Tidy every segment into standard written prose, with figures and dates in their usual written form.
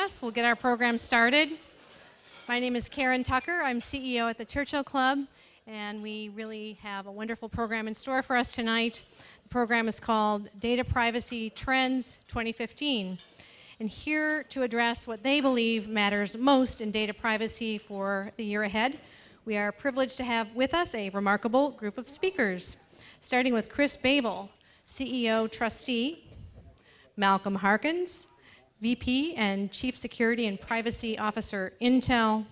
us. We'll get our program started. My name is Karen Tucker. I'm CEO at the Churchill Club, and we really have a wonderful program in store for us tonight. The program is called Data Privacy Trends 2015. And here to address what they believe matters most in data privacy for the year ahead, we are privileged to have with us a remarkable group of speakers, starting with Chris Babel, CEO TRUSTe, Malcolm Harkins, VP and Chief Security and Privacy Officer, Intel,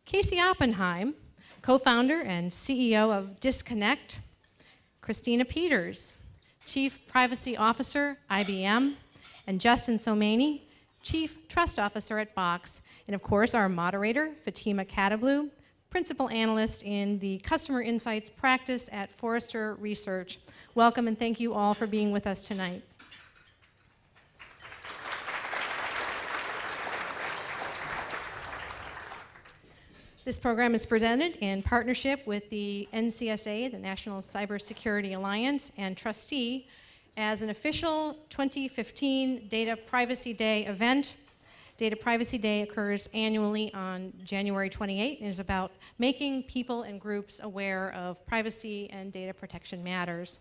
Casey Oppenheim, co-founder and CEO of Disconnect, Christina Peters, Chief Privacy Officer, IBM, and Justin Somaini, Chief Trust Officer at Box, and of course our moderator, Fatemeh Khatibloo, Principal Analyst in the Customer Insights practice at Forrester Research. Welcome and thank you all for being with us tonight. This program is presented in partnership with the NCSA, the National Cybersecurity Alliance, and TRUSTe as an official 2015 Data Privacy Day event. Data Privacy Day occurs annually on January 28 and is about making people and groups aware of privacy and data protection matters.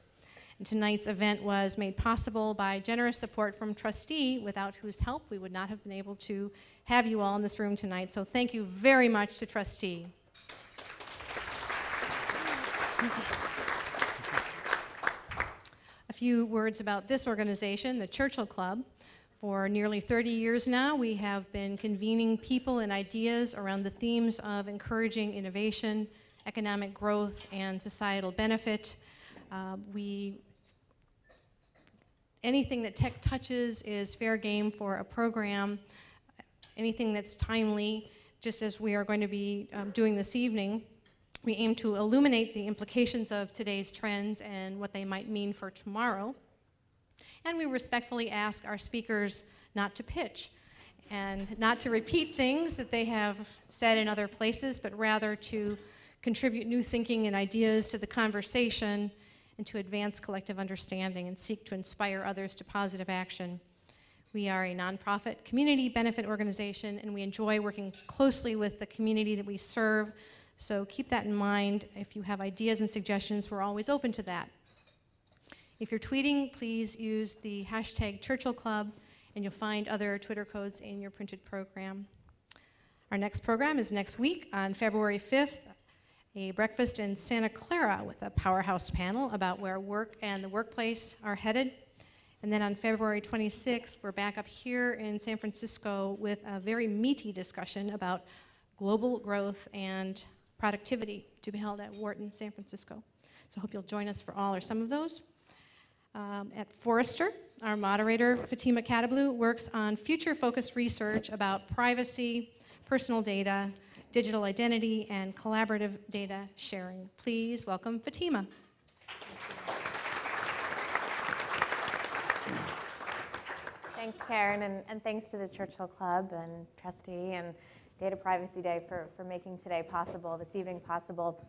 And tonight's event was made possible by generous support from TRUSTe, without whose help we would not have been able to have you all in this room tonight. So thank you very much to TRUSTe. A few words about this organization, the Churchill Club. For nearly 30 years now, we have been convening people and ideas around the themes of encouraging innovation, economic growth, and societal benefit. Anything that tech touches is fair game for a program. Anything that's timely, just as we are going to be doing this evening. We aim to illuminate the implications of today's trends and what they might mean for tomorrow. And we respectfully ask our speakers not to pitch and not to repeat things that they have said in other places, but rather to contribute new thinking and ideas to the conversation and to advance collective understanding and seek to inspire others to positive action. We are a nonprofit community benefit organization, and we enjoy working closely with the community that we serve. So keep that in mind. If you have ideas and suggestions, we're always open to that. If you're tweeting, please use the hashtag Churchill Club, and you'll find other Twitter codes in your printed program. Our next program is next week on February 5th, a breakfast in Santa Clara with a powerhouse panel about where work and the workplace are headed. And then on February 26th, we're back up here in San Francisco with a very meaty discussion about global growth and productivity to be held at Wharton, San Francisco. So I hope you'll join us for all or some of those. At Forrester, our moderator, Fatemeh Khatibloo, works on future-focused research about privacy, personal data, digital identity, and collaborative data sharing. Please welcome Fatemeh. Thanks, Karen, and thanks to the Churchill Club and TRUSTe and Data Privacy Day for making today possible, this evening possible.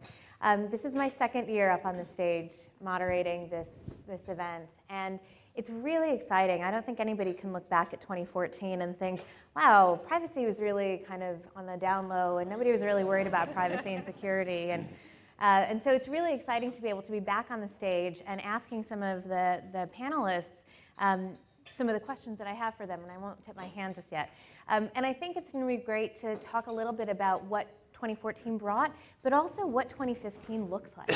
This is my second year up on the stage moderating this event, and it's really exciting. I don't think anybody can look back at 2014 and think, wow, privacy was really kind of on the down low, and nobody was really worried about privacy and security. And so it's really exciting to be able to be back on the stage and asking some of the panelists some of the questions that I have for them, and I won't tip my hand just yet. And I think it's going to be great to talk a little bit about what 2014 brought, but also what 2015 looks like.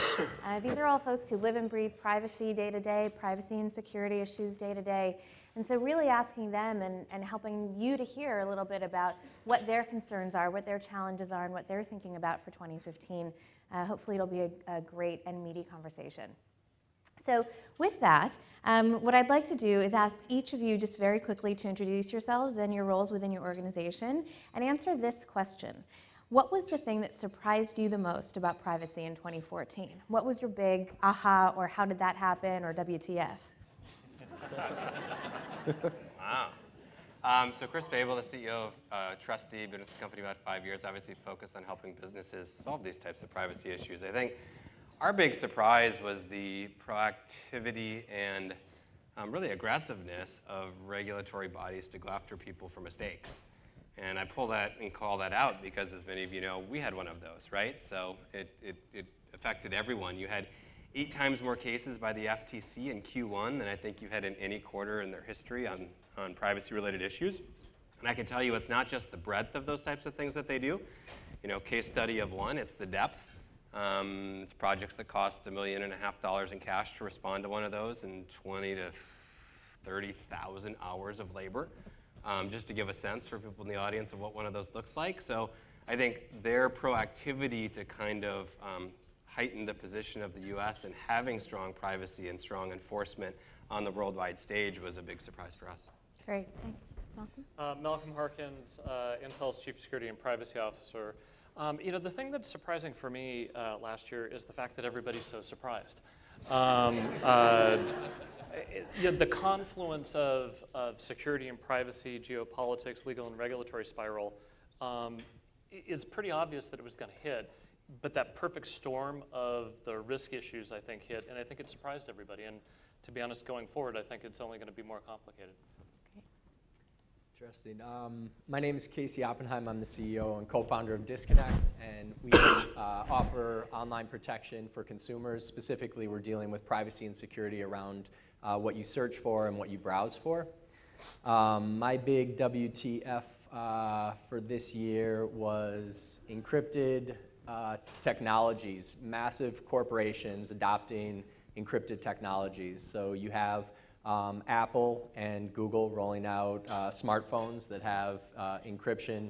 These are all folks who live and breathe privacy day to day, privacy and security issues day to day. And so really asking them and helping you to hear a little bit about what their concerns are, what their challenges are, and what they're thinking about for 2015. Hopefully it'll be a great and meaty conversation. So with that, what I'd like to do is ask each of you just very quickly to introduce yourselves and your roles within your organization and answer this question. What was the thing that surprised you the most about privacy in 2014? What was your big aha, or how did that happen, or WTF? Wow. So Chris Babel, the CEO of TRUSTe, been with the company about 5 years, obviously focused on helping businesses solve these types of privacy issues. I think our big surprise was the proactivity and really aggressiveness of regulatory bodies to go after people for mistakes. And I pull that and call that out because, as many of you know, we had one of those, right? So it affected everyone. You had 8 times more cases by the FTC in Q1 than I think you had in any quarter in their history on privacy-related issues. And I can tell you it's not just the breadth of those types of things that they do. You know, case study of one, it's the depth. It's projects that cost $1.5 million in cash to respond to one of those, and 20 to 30,000 hours of labor, just to give a sense for people in the audience of what one of those looks like. So I think their proactivity to kind of heighten the position of the US and having strong privacy and strong enforcement on the worldwide stage was a big surprise for us. Great, thanks. Malcolm? Malcolm Harkins, Intel's Chief Security and Privacy Officer. You know, the thing that's surprising for me last year is the fact that everybody's so surprised. The confluence of security and privacy, geopolitics, legal and regulatory spiral, it's pretty obvious that it was going to hit. But that perfect storm of the risk issues, I think, hit, and I think it surprised everybody. And to be honest, going forward, I think it's only going to be more complicated. Interesting. My name is Casey Oppenheim. I'm the CEO and co-founder of Disconnect, and we offer online protection for consumers. Specifically, we're dealing with privacy and security around what you search for and what you browse for. My big WTF for this year was encrypted technologies, massive corporations adopting encrypted technologies. So you have Apple and Google rolling out smartphones that have encryption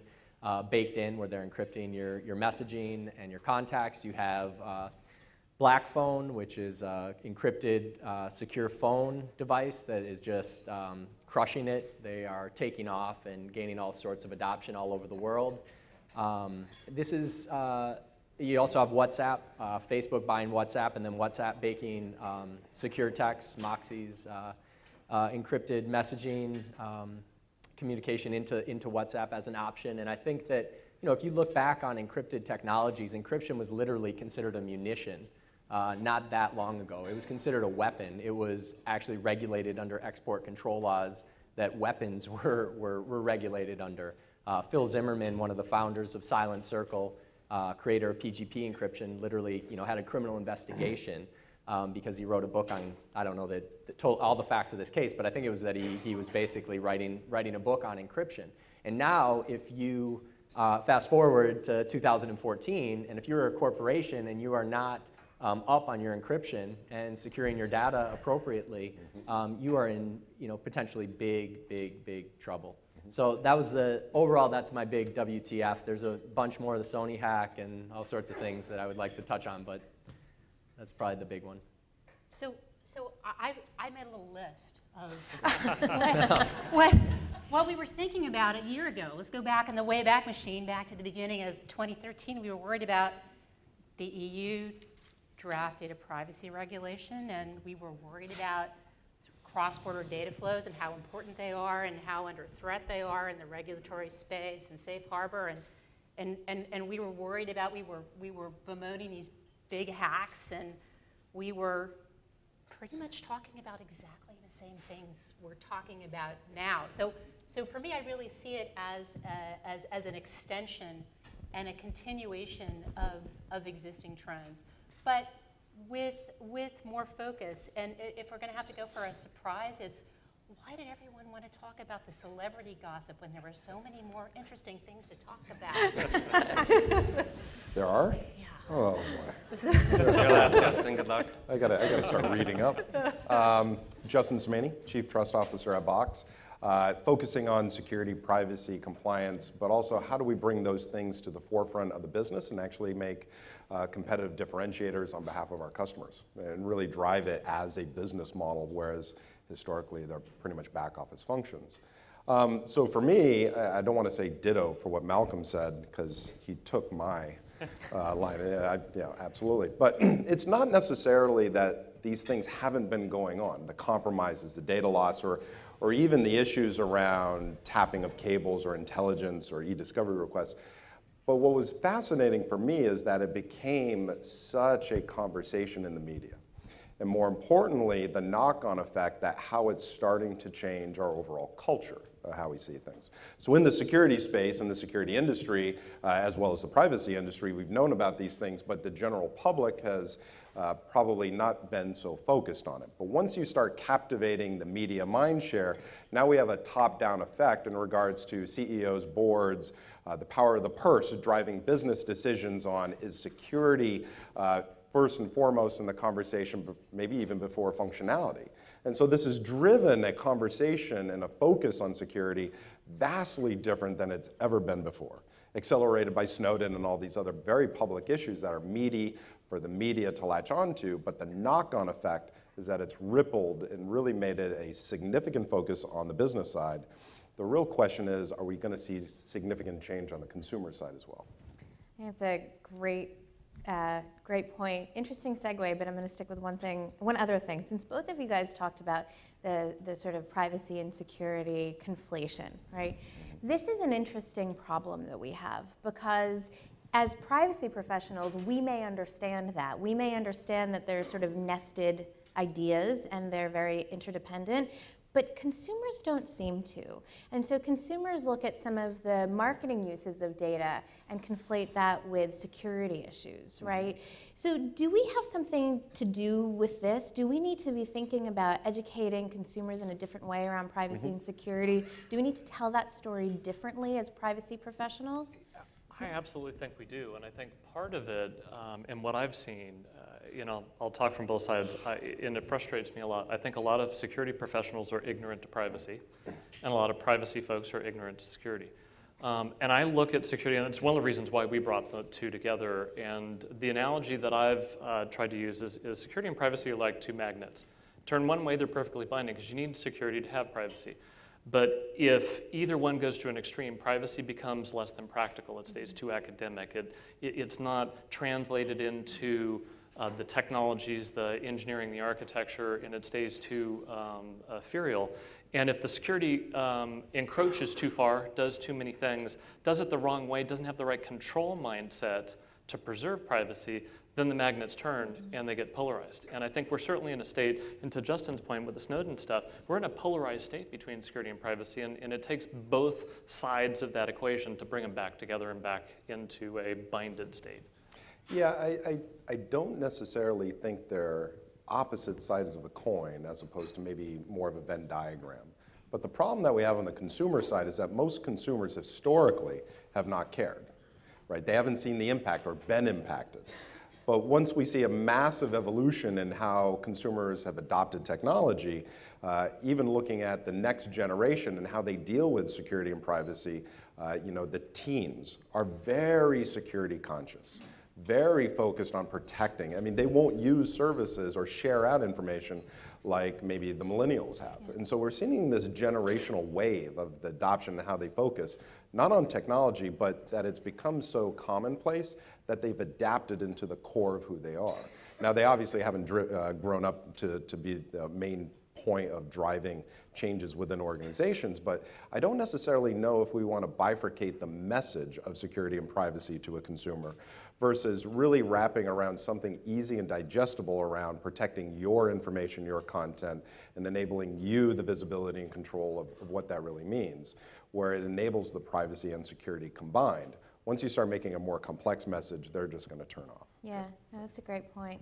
baked in, where they're encrypting your messaging and your contacts. You have Black Phone, which is an encrypted secure phone device that is just crushing it. They are taking off and gaining all sorts of adoption all over the world. You also have WhatsApp, Facebook buying WhatsApp, and then WhatsApp baking secure text, Moxie's encrypted messaging communication into WhatsApp as an option. And I think that, you know, if you look back on encrypted technologies, encryption was literally considered a munition not that long ago. It was considered a weapon. It was actually regulated under export control laws that weapons were regulated under. Phil Zimmerman, one of the founders of Silent Circle, creator of PGP encryption, literally, you know, had a criminal investigation because he wrote a book on, I don't know that told all the facts of this case, but I think it was that he was basically writing a book on encryption. And now, if you fast forward to 2014, and if you're a corporation and you are not up on your encryption and securing your data appropriately, you are in, you know, potentially big trouble. So that was overall, that's my big WTF. There's a bunch more of the Sony hack and all sorts of things that I would like to touch on, but that's probably the big one. So I made a little list of what we were thinking about a year ago. Let's go back in the Wayback Machine, back to the beginning of 2013. We were worried about the EU draft data privacy regulation, and we were worried about cross-border data flows and how important they are and how under threat they are in the regulatory space and safe harbor, and we were worried about, we were bemoaning these big hacks, and we were pretty much talking about exactly the same things we're talking about now. So for me, I really see it as an extension and a continuation of existing trends, but with more focus. And if we're going to have to go for a surprise, it's why did everyone want to talk about the celebrity gossip when there were so many more interesting things to talk about? There are? Yeah. Oh boy. Your last, Justin. Good luck. I gotta start reading up. Justin Somaini, Chief Trust Officer at Box, focusing on security, privacy, compliance, but also how do we bring those things to the forefront of the business and actually make competitive differentiators on behalf of our customers and really drive it as a business model, whereas historically they're pretty much back office functions. So for me, I don't want to say ditto for what Malcolm said because he took my line. Yeah, absolutely. But it's not necessarily that these things haven't been going on, the compromises, the data loss, or even the issues around tapping of cables or intelligence or e-discovery requests. But what was fascinating for me is that it became such a conversation in the media. And more importantly, the knock-on effect that how it's starting to change our overall culture. how we see things. So in the security space, in the security industry, as well as the privacy industry, we've known about these things, but the general public has probably not been so focused on it. But once you start captivating the media mindshare, now we have a top-down effect in regards to CEOs, boards, the power of the purse driving business decisions on is security first and foremost in the conversation, but maybe even before functionality. And so this has driven a conversation and a focus on security vastly different than it's ever been before, accelerated by Snowden and all these other very public issues that are meaty for the media to latch onto, but the knock-on effect is that it's rippled and really made it a significant focus on the business side. The real question is, are we going to see significant change on the consumer side as well? I think it's a great point. Interesting segue, but I'm going to stick with one other thing. Since both of you guys talked about the sort of privacy and security conflation, right? This is an interesting problem that we have because as privacy professionals, we may understand that. We may understand that they're sort of nested ideas and they're very interdependent, but consumers don't seem to. And so consumers look at some of the marketing uses of data and conflate that with security issues, right? So do we have something to do with this? Do we need to be thinking about educating consumers in a different way around privacy and security? Do we need to tell that story differently as privacy professionals? I absolutely think we do, and I think part of it, and what I've seen, I'll talk from both sides, and it frustrates me a lot. I think a lot of security professionals are ignorant to privacy, and a lot of privacy folks are ignorant to security. And I look at security, and it's one of the reasons why we brought the two together, and the analogy that I've tried to use is security and privacy are like two magnets. Turn one way, they're perfectly binding, because you need security to have privacy. But if either one goes to an extreme, privacy becomes less than practical. It stays too academic. It's not translated into the technologies, the engineering, the architecture, and it stays too ethereal. And if the security encroaches too far, does too many things, does it the wrong way, doesn't have the right control mindset to preserve privacy, then the magnets turn and they get polarized. And I think we're certainly in a state, and to Justin's point with the Snowden stuff, we're in a polarized state between security and privacy, and it takes both sides of that equation to bring them back together and back into a binded state. Yeah, I don't necessarily think they're opposite sides of a coin as opposed to maybe more of a Venn diagram. But the problem that we have on the consumer side is that most consumers historically have not cared, right? They haven't seen the impact or been impacted. But once we see a massive evolution in how consumers have adopted technology, even looking at the next generation and how they deal with security and privacy, the teens are very security conscious, very focused on protecting. I mean, they won't use services or share out information like maybe the millennials have. And so we're seeing this generational wave of the adoption and how they focus, not on technology, but that it's become so commonplace that they've adapted into the core of who they are. Now, they obviously haven't grown up to be the main point of driving changes within organizations, but I don't necessarily know if we want to bifurcate the message of security and privacy to a consumer versus really wrapping around something easy and digestible around protecting your information, your content, and enabling you the visibility and control of what that really means, where it enables the privacy and security combined. Once you start making a more complex message, they're just going to turn off. Yeah, that's a great point.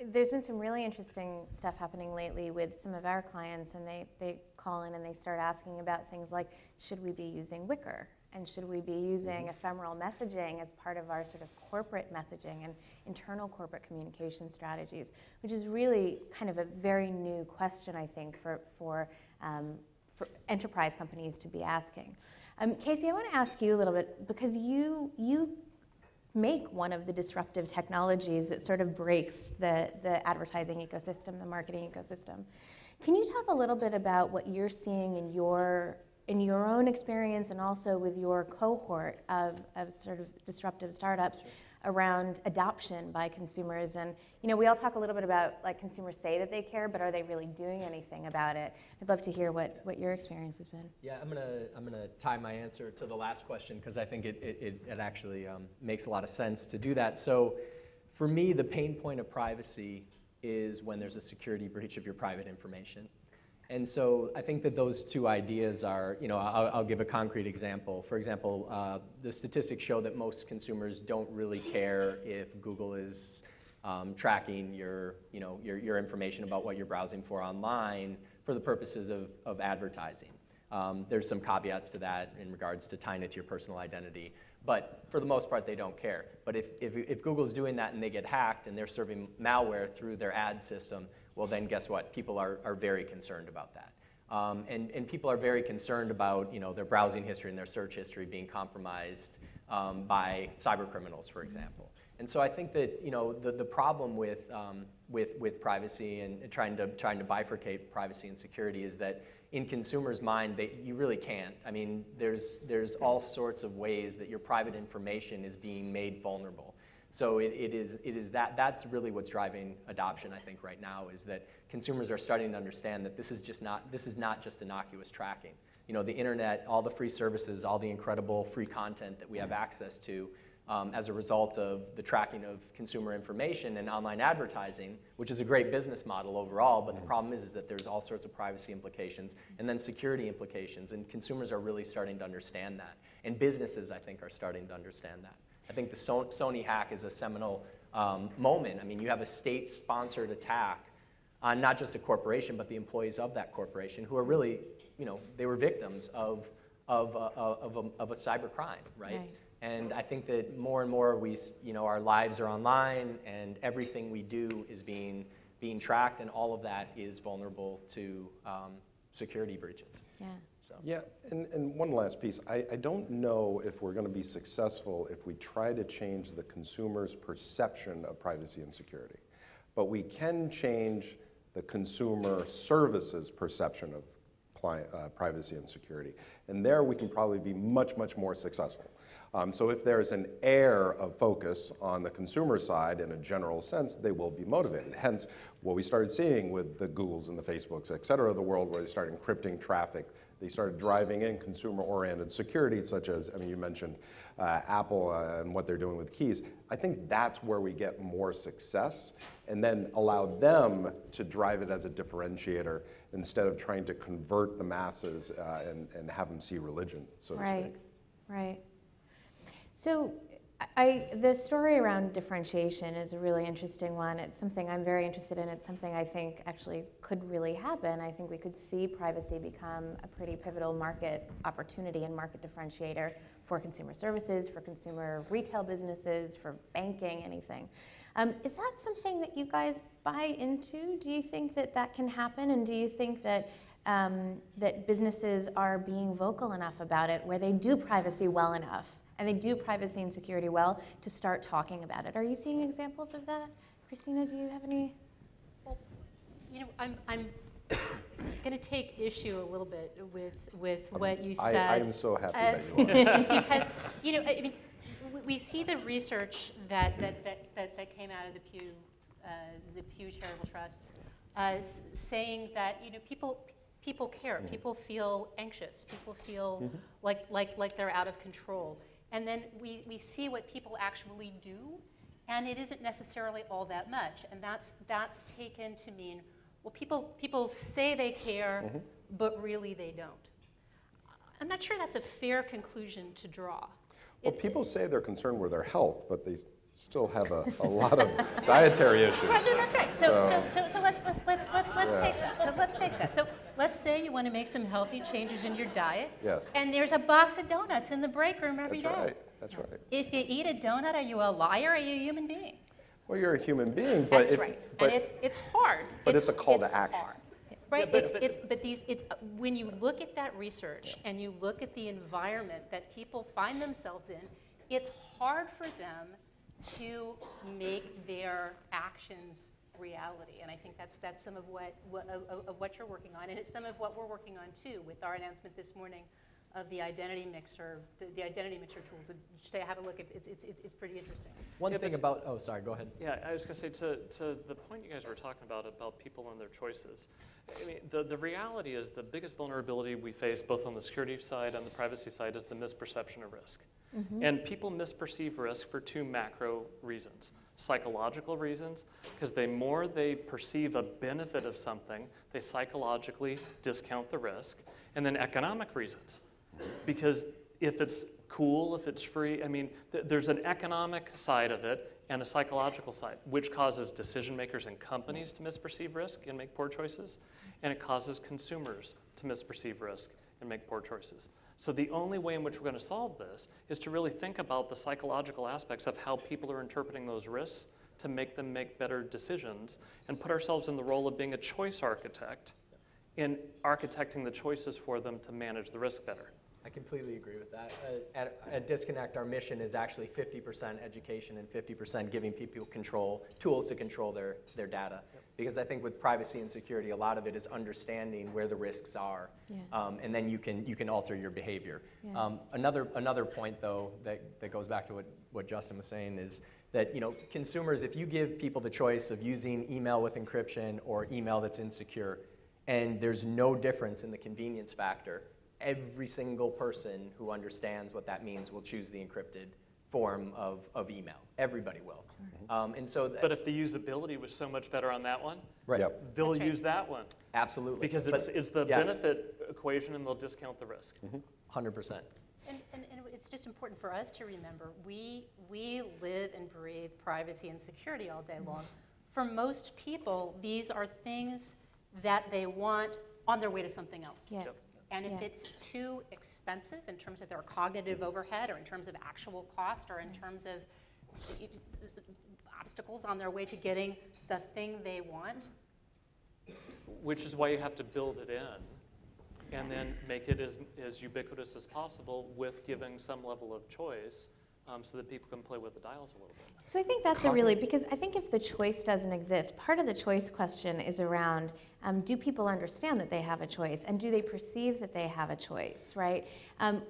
There's been some really interesting stuff happening lately with some of our clients, and they call in and they start asking about things like, should we be using Wicker? And should we be using ephemeral messaging as part of our sort of corporate messaging and internal corporate communication strategies, which is really kind of a very new question, I think, for enterprise companies to be asking. Casey, I want to ask you a little bit, because you make one of the disruptive technologies that sort of breaks the advertising ecosystem, the marketing ecosystem. Can you talk a little bit about what you're seeing in your own experience and also with your cohort of sort of disruptive startups around adoption by consumers? And we all talk a little bit about, like, consumers say that they care, but are they really doing anything about it? I'd love to hear what your experience has been. Yeah, I'm gonna tie my answer to the last question because I think it actually makes a lot of sense to do that. So for me, the pain point of privacy is when there's a security breach of your private information. And so I think that those two ideas are, I'll give a concrete example. For example, the statistics show that most consumers don't really care if Google is tracking your information about what you're browsing for online for the purposes of advertising. There's some caveats to that in regards to tying it to your personal identity. But for the most part, they don't care. But if Google's doing that and they get hacked and they're serving malware through their ad system, well, then guess what? People are very concerned about that. And people are very concerned about their browsing history and their search history being compromised by cyber criminals, for example. And so I think that the problem with privacy and trying to bifurcate privacy and security is that in consumers' mind, you really can't. I mean, there's all sorts of ways that your private information is being made vulnerable. So that's really what's driving adoption, I think, right now, is that consumers are starting to understand that this is not just innocuous tracking. The internet, all the free services, all the incredible free content that we have access to as a result of the tracking of consumer information and online advertising, which is a great business model overall, but the problem is that there's all sorts of privacy implications and then security implications, and consumers are really starting to understand that. And businesses, I think, are starting to understand that. I think the Sony hack is a seminal moment. I mean, you have a state-sponsored attack on not just a corporation, but the employees of that corporation who are really, they were victims of a cyber crime, right? And I think that more and more our lives are online and everything we do is being tracked, and all of that is vulnerable to security breaches. Yeah. Yeah, and one last piece. I don't know if we're going to be successful if we try to change the consumer's perception of privacy and security. But we can change the consumer services perception of privacy and security. And there we can probably be much, much more successful. So if there's an air of focus on the consumer side in a general sense, they will be motivated. Hence, what we started seeing with the Googles and the Facebooks, et cetera, of the world, where they started encrypting traffic. They started driving in consumer-oriented security, such as, you mentioned Apple and what they're doing with keys. I think that's where we get more success, and then allow them to drive it as a differentiator instead of trying to convert the masses and have them see religion, so to speak. Right. So the story around differentiation is a really interesting one. It's something I'm very interested in. It's something I think actually could really happen. I think we could see privacy become a pretty pivotal market opportunity and market differentiator for consumer services, for consumer retail businesses, for banking, anything. Is that something that you guys buy into? Do you think that that can happen? And do you think that that businesses are being vocal enough about it where they do privacy well enough and they do privacy and security well to start talking about it? Are you seeing examples of that? Christina, do you have any? Well, I'm going to take issue a little bit with what you said. I am so happy that you are. Because, I mean, we see the research that came out of the Pew Charitable Trusts saying that, people care, people feel anxious, people feel like they're out of control. And then we see what people actually do, and it isn't necessarily all that much. And that's taken to mean, well, people say they care, but really they don't. I'm not sure that's a fair conclusion to draw. Well, people say they're concerned with their health, but they still have a lot of dietary issues. Right, no, that's right. So let's take that. So let's take that. So let's say you want to make some healthy changes in your diet. Yes. And there's a box of donuts in the break room every day. That's right. That's right. If you eat a donut, are you a liar or are you a human being? Well, you're a human being, but That's right. And it's hard. But it's a call to action. Hard. Right. Yeah, when you look at that research and you look at the environment that people find themselves in, it's hard for them to make their actions reality. And I think that's some of what you're working on, and it's some of what we're working on too with our announcement this morning of the identity mixer, the identity mixer tools. Just have a look. It's pretty interesting. One thing about, oh, sorry, go ahead. Yeah, I was going to say to the point you guys were talking about people and their choices. I mean, the reality is the biggest vulnerability we face both on the security side and the privacy side is the misperception of risk. And people misperceive risk for two macro reasons. Psychological reasons, because the more they perceive a benefit of something, they psychologically discount the risk. And then economic reasons, because if it's cool, if it's free, I mean, there's an economic side of it and a psychological side, which causes decision makers and companies to misperceive risk and make poor choices, and it causes consumers to misperceive risk and make poor choices. So the only way in which we're going to solve this is to really think about the psychological aspects of how people are interpreting those risks to make them make better decisions and put ourselves in the role of being a choice architect in architecting the choices for them to manage the risk better. I completely agree with that. At Disconnect, our mission is actually 50% education and 50% giving people tools to control their data. Yep. Because I think with privacy and security, a lot of it is understanding where the risks are, and then you can alter your behavior. Yeah. Another point, though, that goes back to what Justin was saying is that consumers, if you give people the choice of using email with encryption or email that's insecure, and there's no difference in the convenience factor, every single person who understands what that means will choose the encrypted form of email. Everybody will. Mm-hmm. But if the usability was so much better on that one, right. Yep. They'll use that one. Absolutely. Because it's the benefit equation, and they'll discount the risk. Mm-hmm. 100%. And it's just important for us to remember, we live and breathe privacy and security all day long. For most people, these are things that they want on their way to something else. Yeah. Yep. And if it's too expensive in terms of their cognitive overhead or in terms of actual cost or in terms of obstacles on their way to getting the thing they want. Which is why you have to build it in and then make it as ubiquitous as possible with giving some level of choice so that people can play with the dials a little bit. So I think that's because I think if the choice doesn't exist, part of the choice question is around, do people understand that they have a choice, and do they perceive that they have a choice, right?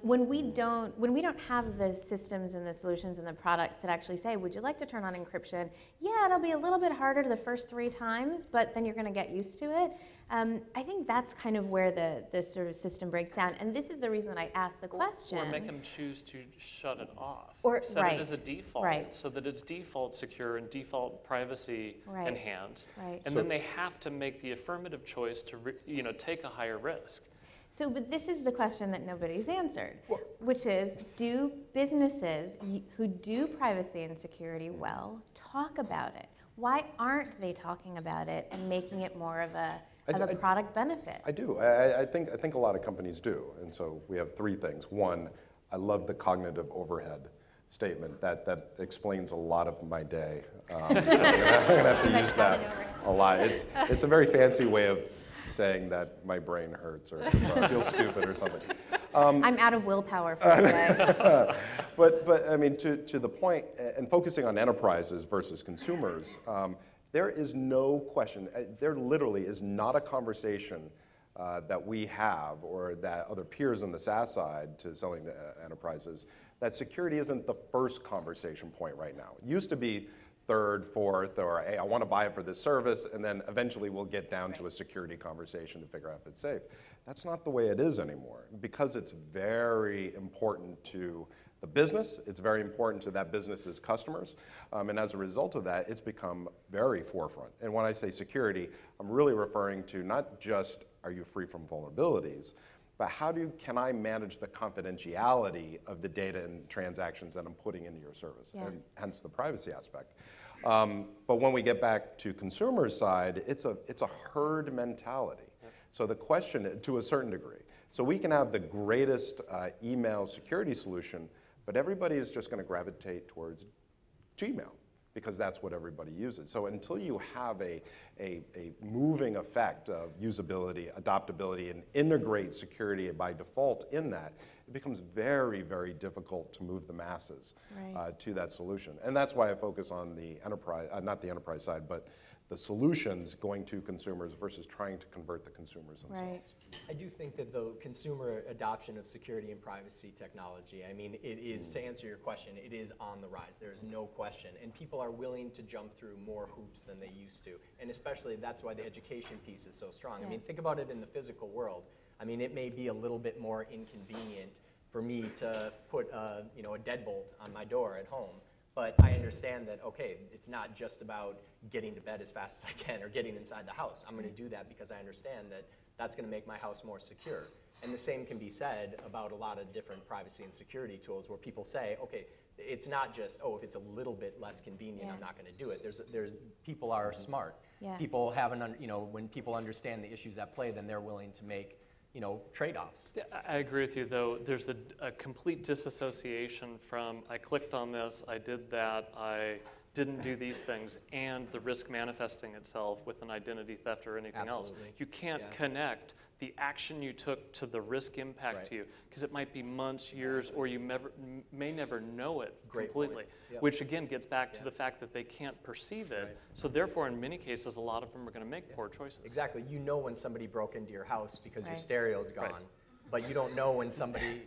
When we don't have the systems and the solutions and the products that actually say, would you like to turn on encryption? Yeah, it'll be a little bit harder the first 3 times, but then you're going to get used to it. I think that's kind of where the sort of system breaks down, and this is the reason that I asked the question. Or make them choose to shut it off. Or set it as a default, so that it's default secure and default privacy enhanced. Right. And then they have to make the affirmative choice to take a higher risk. So, but this is the question that nobody's answered, which is, do businesses who do privacy and security well talk about it? Why aren't they talking about it and making it more of a product benefit? I do. I think a lot of companies do. And so we have 3 things. One, I love the cognitive overhead statement. That explains a lot of my day. So I'm going to have to use that a lot. It's a very fancy way of saying that my brain hurts or I feel stupid or something. I'm out of willpower for today. But I mean, to the point, and focusing on enterprises versus consumers, there is no question, there literally is not a conversation that we have or that other peers on the SaaS side to selling to enterprises, that security isn't the first conversation point right now. It used to be 3rd, 4th, or hey, I want to buy it for this service, and then eventually we'll get down to a security conversation to figure out if it's safe. That's not the way it is anymore, because it's very important to the business, it's very important to that business's customers, and as a result of that, it's become very forefront. And when I say security, I'm really referring to not just are you free from vulnerabilities, but can I manage the confidentiality of the data and transactions that I'm putting into your service, and hence the privacy aspect. But when we get back to consumer side, it's a herd mentality. So the question, to a certain degree, so we can have the greatest email security solution, but everybody is just going to gravitate towards Gmail, because that's what everybody uses. So until you have a moving effect of usability, adoptability, and integrate security by default in that, it becomes very, very difficult to move the masses to that solution. And that's why I focus on the enterprise, not the enterprise side, but the solutions going to consumers versus trying to convert the consumers themselves. Right. I do think that the consumer adoption of security and privacy technology, I mean, it is, to answer your question, it is on the rise. There is no question. And people are willing to jump through more hoops than they used to. And especially, that's why the education piece is so strong. I mean, think about it in the physical world. I mean, it may be a little bit more inconvenient for me to put a deadbolt on my door at home. But I understand that, okay, it's not just about getting to bed as fast as I can or getting inside the house. I'm going to do that because I understand that that's going to make my house more secure. And the same can be said about a lot of different privacy and security tools where people say, okay, it's not just, oh, if it's a little bit less convenient, I'm not going to do it. People are smart. Yeah. People have when people understand the issues at play, then they're willing to make trade-offs. I agree with you, though. There's a complete disassociation from I clicked on this, I did that, I didn't do these things, and the risk manifesting itself with an identity theft or anything else. You can't connect the action you took to the risk impact to you, because it might be months, years, or you may never know it completely, which again gets back to the fact that they can't perceive it. So therefore, in many cases, a lot of them are going to make poor choices. Exactly. You know when somebody broke into your house because your stereo's gone, but you don't know when somebody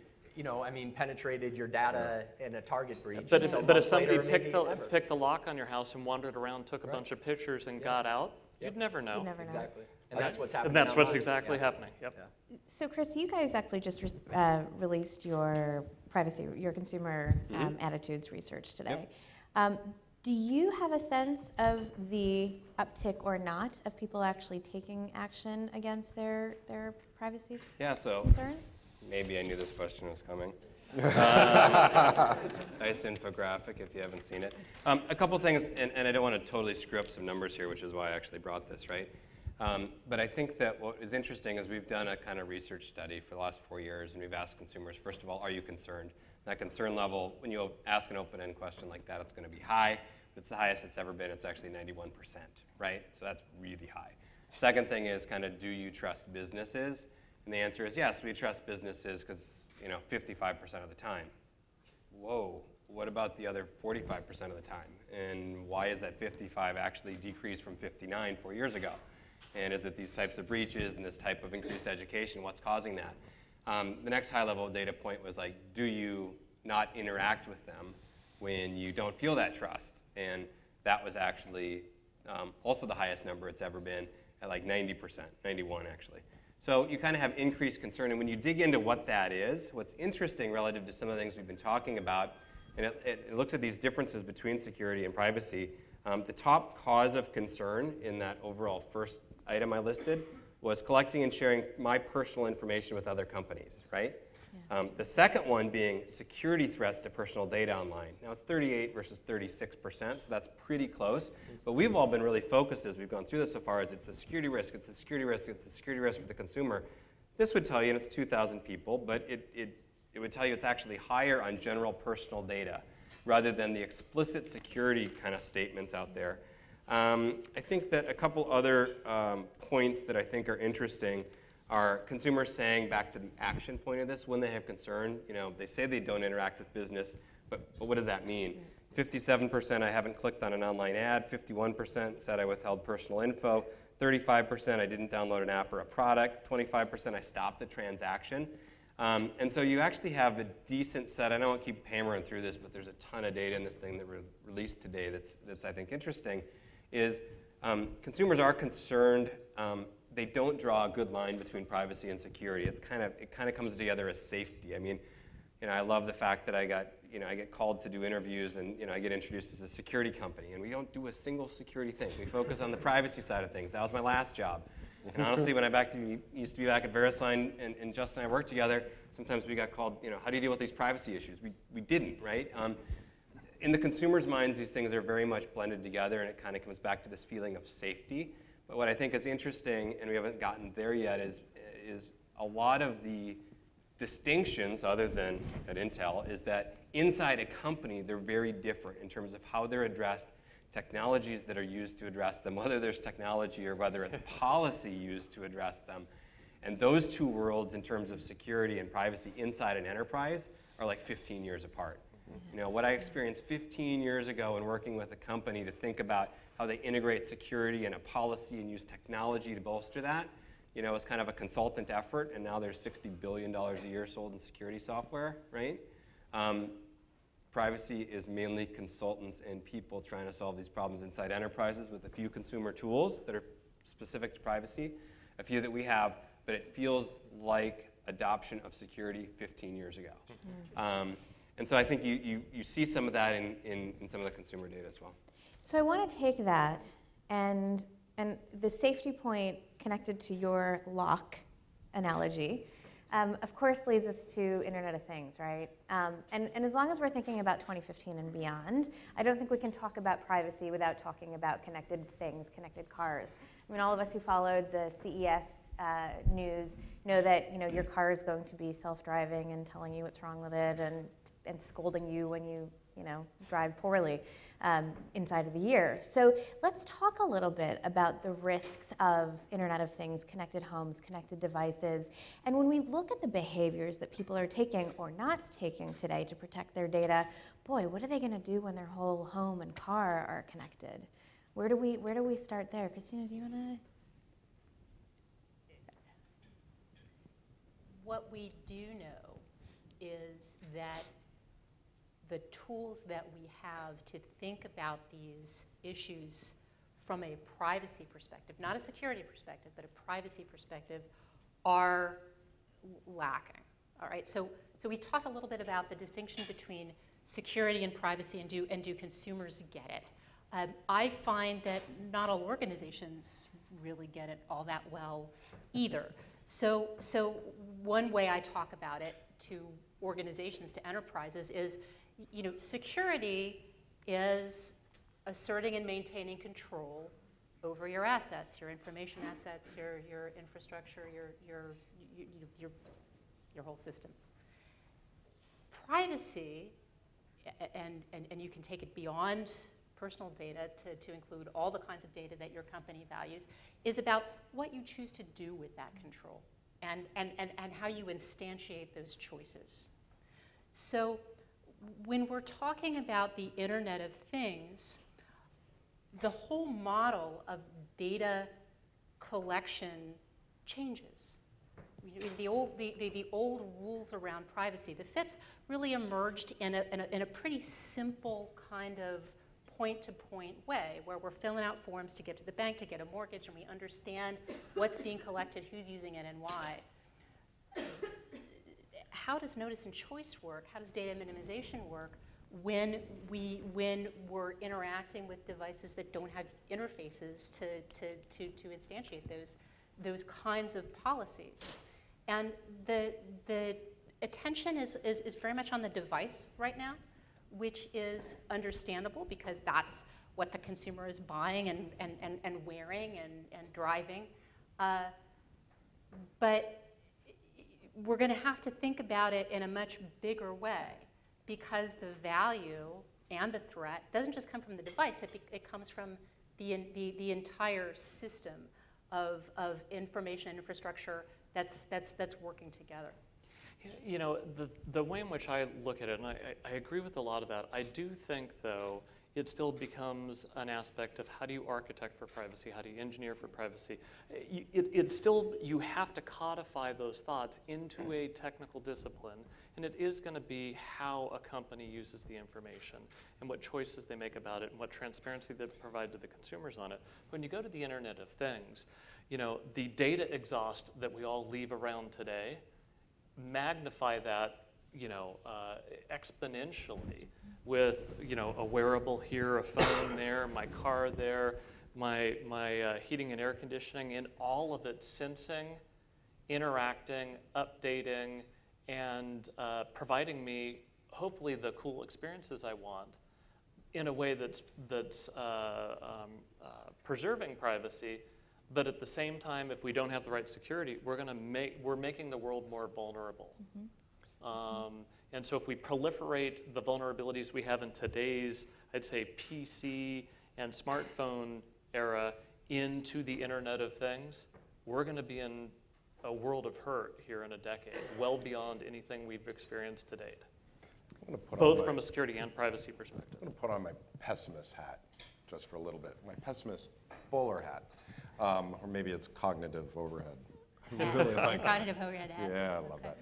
penetrated your data in a Target breach. But if somebody picked the lock on your house and wandered around, took a bunch of pictures, and got out, you'd never know. You never know. Exactly. And that's what's happening. And that's what's exactly happening. Yep. So Chris, you guys actually just released your consumer attitudes research today. Do you have a sense of the uptick or not of people actually taking action against their privacy concerns? Maybe I knew this question was coming. Nice infographic if you haven't seen it. A couple things, and I don't want to totally screw up some numbers here, which is why I actually brought this, right? But I think that what is interesting is we've done a kind of research study for the last 4 years, and we've asked consumers, first of all, are you concerned? That concern level, when you ask an open-end question like that, it's going to be high. If it's the highest it's ever been, it's actually 91%, right? So that's really high. Second thing is kind of, do you trust businesses? And the answer is yes, we trust businesses because 55% of the time. Whoa, what about the other 45% of the time? And why is that 55 actually decreased from 59 4 years ago? And is it these types of breaches and this type of increased education? What's causing that? The next high-level data point was like, do you not interact with them when you don't feel that trust? And that was actually also the highest number it's ever been at like 90%, 91 actually. So you kind of have increased concern. And when you dig into what that is, what's interesting relative to some of the things we've been talking about, and it looks at these differences between security and privacy, the top cause of concern in that overall first item I listed was collecting and sharing my personal information with other companies, right? Yeah. The second one being security threats to personal data online. Now it's 38 versus 36%, so that's pretty close. But we've all been really focused as we've gone through this so far as it's a security risk, it's a security risk, it's a security risk for the consumer. This would tell you, and it's 2,000 people, but it would tell you it's actually higher on general personal data rather than the explicit security kind of statements out there. I think that a couple other points that I think are interesting are consumers saying, back to the action point of this, when they have concern, they say they don't interact with business, but what does that mean? 57% I haven't clicked on an online ad, 51% said I withheld personal info, 35% I didn't download an app or a product, 25% I stopped a transaction. And so you actually have a decent set. I don't want to keep hammering through this, but there's a ton of data in this thing that we released today that's I think interesting, is consumers are concerned. They don't draw a good line between privacy and security. It kind of comes together as safety. I mean, I love the fact that I get called to do interviews, and I get introduced as a security company, and we don't do a single security thing. We focus on the privacy side of things. That was my last job. And honestly, when I used to be back at VeriSign, and Justin and I worked together, sometimes we got called, how do you deal with these privacy issues? We didn't, right? In the consumer's minds, these things are very much blended together, and it kind of comes back to this feeling of safety. But what I think is interesting, and we haven't gotten there yet, is a lot of the distinctions, other than at Intel, is that inside a company, they're very different in terms of how they're addressed, technologies that are used to address them, whether there's technology or whether it's policy used to address them. And those two worlds, in terms of security and privacy inside an enterprise, are like 15 years apart. What I experienced 15 years ago in working with a company to think about how they integrate security and a policy and use technology to bolster that, was kind of a consultant effort, and now there's $60 billion a year sold in security software, right? Privacy is mainly consultants and people trying to solve these problems inside enterprises with a few consumer tools that are specific to privacy, a few that we have, but it feels like adoption of security 15 years ago. And so I think you see some of that in some of the consumer data as well. So I want to take that and the safety point connected to your lock analogy, of course leads us to Internet of Things, right? And as long as we're thinking about 2015 and beyond, I don't think we can talk about privacy without talking about connected things, connected cars. I mean, all of us who followed the CES news know that your car is going to be self-driving and telling you what's wrong with it and scolding you when you drive poorly inside of the year. So let's talk a little bit about the risks of Internet of Things, connected homes, connected devices. And when we look at the behaviors that people are taking or not taking today to protect their data, boy, what are they going to do when their whole home and car are connected? Where do we start there? Christina, do you want to? What we do know is that the tools that we have to think about these issues from a privacy perspective, not a security perspective, but a privacy perspective, are lacking. All right, so we talked a little bit about the distinction between security and privacy, and do consumers get it? I find that not all organizations really get it all that well either. So one way I talk about it to organizations, to enterprises, is security is asserting and maintaining control over your assets, your information assets, your infrastructure, your whole system. Privacy, and you can take it beyond personal data to include all the kinds of data that your company values, is about what you choose to do with that control and how you instantiate those choices. So when we're talking about the Internet of Things, the whole model of data collection changes. The old rules around privacy, the FIPS really emerged in a pretty simple kind of point-to-point way, where we're filling out forms to get to the bank, to get a mortgage, and we understand what's being collected, who's using it, and why. How does notice and choice work? How does data minimization work when we're interacting with devices that don't have interfaces to instantiate those kinds of policies? And the attention is very much on the device right now, which is understandable because that's what the consumer is buying and wearing and driving. But we're going to have to think about it in a much bigger way, because the value and the threat doesn't just come from the device, it comes from the entire system of information and infrastructure that's working together. The way in which I look at it, and I agree with a lot of that, I do think, though, it still becomes an aspect of how do you architect for privacy, how do you engineer for privacy. You have to codify those thoughts into a technical discipline, and it is going to be how a company uses the information and what choices they make about it and what transparency they provide to the consumers on it. When you go to the Internet of Things, the data exhaust that we all leave around today, magnify that exponentially with a wearable here, a phone there, my car there, my heating and air conditioning, and all of it sensing, interacting, updating, and providing me hopefully the cool experiences I want in a way that's preserving privacy. But at the same time, if we don't have the right security, we're making the world more vulnerable. Mm-hmm. And so if we proliferate the vulnerabilities we have in today's, I'd say, PC and smartphone era into the Internet of Things, we're going to be in a world of hurt here in a decade, well beyond anything we've experienced to date, both from a security and privacy perspective. I'm going to put on my pessimist hat just for a little bit, my pessimist bowler hat. Or maybe it's cognitive overhead. I really like cognitive overhead hat. Yeah, I love that.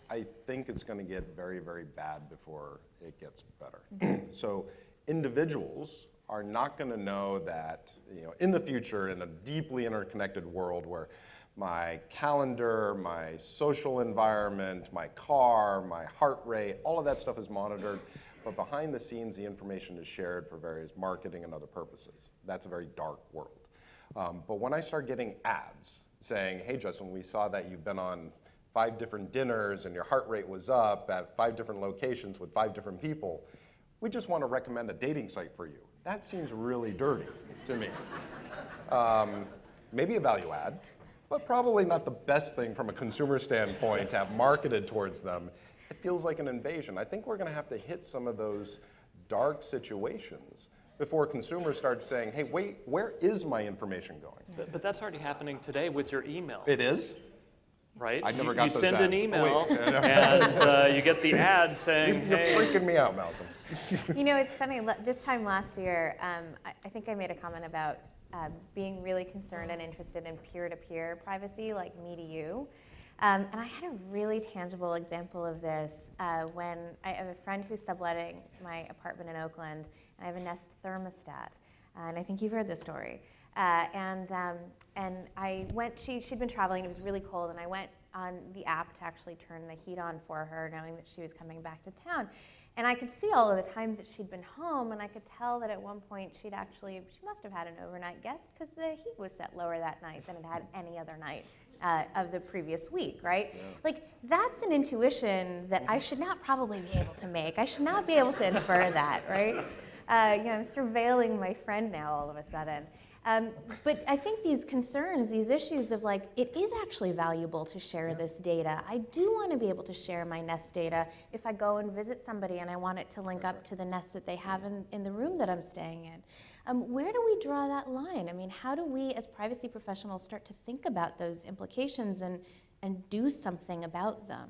I think it's going to get very, very bad before it gets better. So individuals are not going to know that in the future, in a deeply interconnected world where my calendar, my social environment, my car, my heart rate, all of that stuff is monitored. But behind the scenes, the information is shared for various marketing and other purposes. That's a very dark world. But when I start getting ads saying, hey, Justin, we saw that you've been on 5 different dinners and your heart rate was up at 5 different locations with 5 different people, we just want to recommend a dating site for you. That seems really dirty to me. Maybe a value add, but probably not the best thing from a consumer standpoint to have marketed towards them. It feels like an invasion. I think we're going to have to hit some of those dark situations before consumers start saying, hey, wait, where is my information going? But that's already happening today with your email. It is? Right? I never got those You send an ads. email, Wait. and you get the ad saying, You're hey. freaking me out, Malcolm. You know, it's funny, this time last year, I think I made a comment about being really concerned and interested in peer-to-peer privacy, like me to you. And I had a really tangible example of this when I have a friend who's subletting my apartment in Oakland, and I have a Nest thermostat. And I think you've heard this story. And I went, she'd been traveling, it was really cold, and I went on the app to actually turn the heat on for her, knowing that she was coming back to town. And I could see all of the times that she'd been home, and I could tell that at one point she must have had an overnight guest, because the heat was set lower that night than it had any other night of the previous week, right? Yeah. Like, that's an intuition that I should not probably be able to make. I should not be able to infer that, right? You know, I'm surveilling my friend now all of a sudden. But I think these concerns, these issues of like, it is actually valuable to share this data. I do want to be able to share my Nest data if I go and visit somebody and I want it to link up to the Nest that they have in the room that I'm staying in. Where do we draw that line? I mean, how do we as privacy professionals start to think about those implications and do something about them?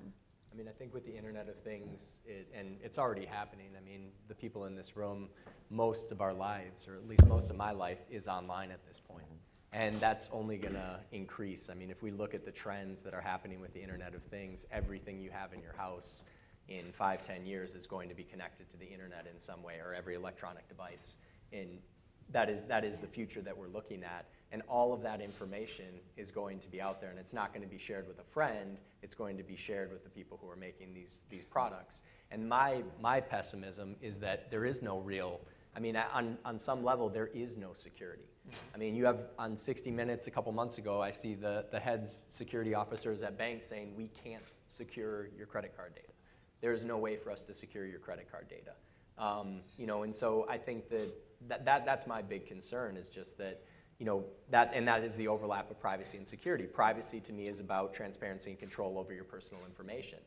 I mean, I think with the Internet of Things, and it's already happening. I mean, the people in this room, most of our lives, or at least most of my life, is online at this point. And that's only going to increase. I mean, if we look at the trends that are happening with the Internet of Things, everything you have in your house in 5-10 years is going to be connected to the Internet in some way, or every electronic device. And that is the future that we're looking at. And all of that information is going to be out there, and it's not going to be shared with a friend. It's going to be shared with the people who are making these products. And my pessimism is that there is no real, I mean, on some level, there is no security. I mean, you have, on 60 Minutes a couple months ago, I see the heads security officers at banks saying, we can't secure your credit card data. There is no way for us to secure your credit card data. You know, and so I think that's my big concern, is just that, you know, that is the overlap of privacy and security. Privacy to me is about transparency and control over your personal information.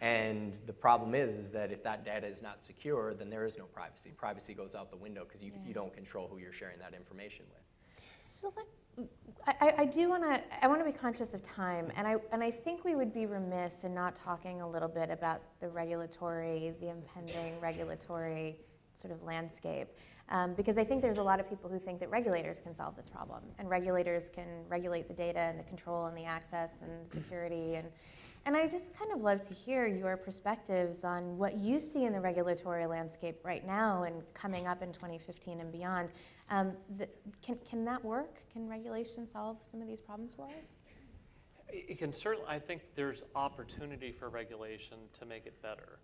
And the problem is that if that data is not secure, then there is no privacy. Privacy goes out the window because you don't control who you're sharing that information with. So I want to be conscious of time, and I think we would be remiss in not talking a little bit about the impending regulatory sort of landscape. Because I think there's a lot of people who think that regulators can solve this problem, and regulators can regulate the data and the control and the access and security. And I just kind of love to hear your perspectives on what you see in the regulatory landscape right now and coming up in 2015 and beyond. Can that work? Can regulation solve some of these problems for us? It can certainly. I think there's opportunity for regulation to make it better.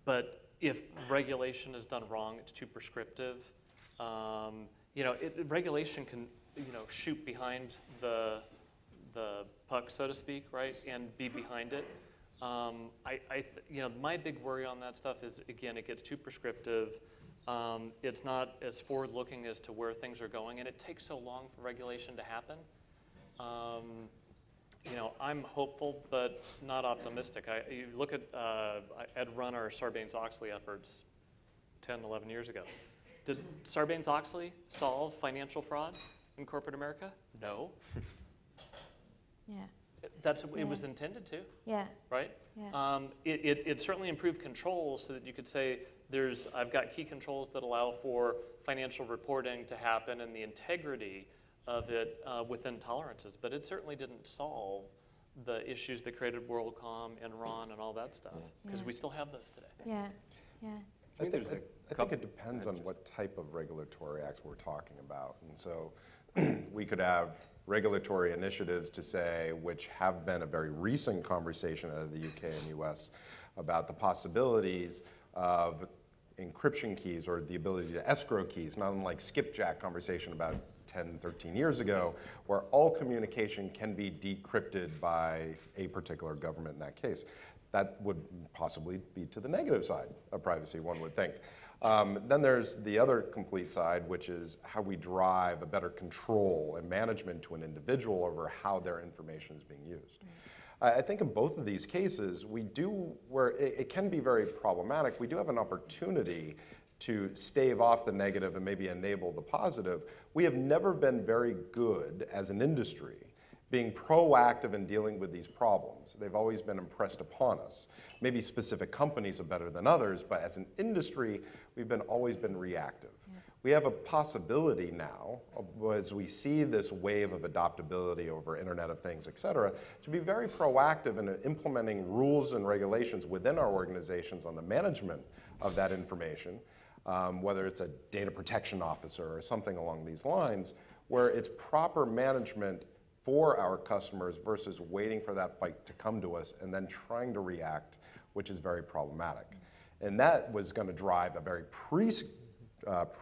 But if regulation is done wrong, it's too prescriptive. You know, regulation can, you know, shoot behind the puck, so to speak, right, and be behind it. You know, my big worry on that stuff is, again, it gets too prescriptive. It's not as forward-looking as to where things are going, and it takes so long for regulation to happen. You know, I'm hopeful, but not optimistic. You look at, I'd run our Sarbanes-Oxley efforts 10, 11 years ago. Did Sarbanes-Oxley solve financial fraud in corporate America? No. Yeah. That's what it was intended to. Yeah. Right? Yeah. It certainly improved controls so that you could say, I've got key controls that allow for financial reporting to happen and the integrity of it within tolerances, but it certainly didn't solve the issues that created WorldCom, Enron, and all that stuff, because we still have those today. Yeah, yeah. I think I think it depends on what type of regulatory acts we're talking about. And so we could have regulatory initiatives to say, which have been a very recent conversation out of the UK and US about the possibilities of encryption keys or the ability to escrow keys, not unlike skipjack conversation about 10, 13 years ago, where all communication can be decrypted by a particular government in that case. That would possibly be to the negative side of privacy, one would think. Then there's the other complete side, which is how we drive a better control and management to an individual over how their information is being used. I think in both of these cases, we do, where it can be very problematic, we do have an opportunity to stave off the negative and maybe enable the positive. We have never been very good as an industry being proactive in dealing with these problems. They've always been impressed upon us. Maybe specific companies are better than others, but as an industry, we've always been reactive. Yeah. We have a possibility now, as we see this wave of adoptability over Internet of Things, et cetera, to be very proactive in implementing rules and regulations within our organizations on the management of that information, whether it's a data protection officer or something along these lines, where it's proper management for our customers versus waiting for that fight to come to us and then trying to react, which is very problematic. And that was going to drive a very prescriptive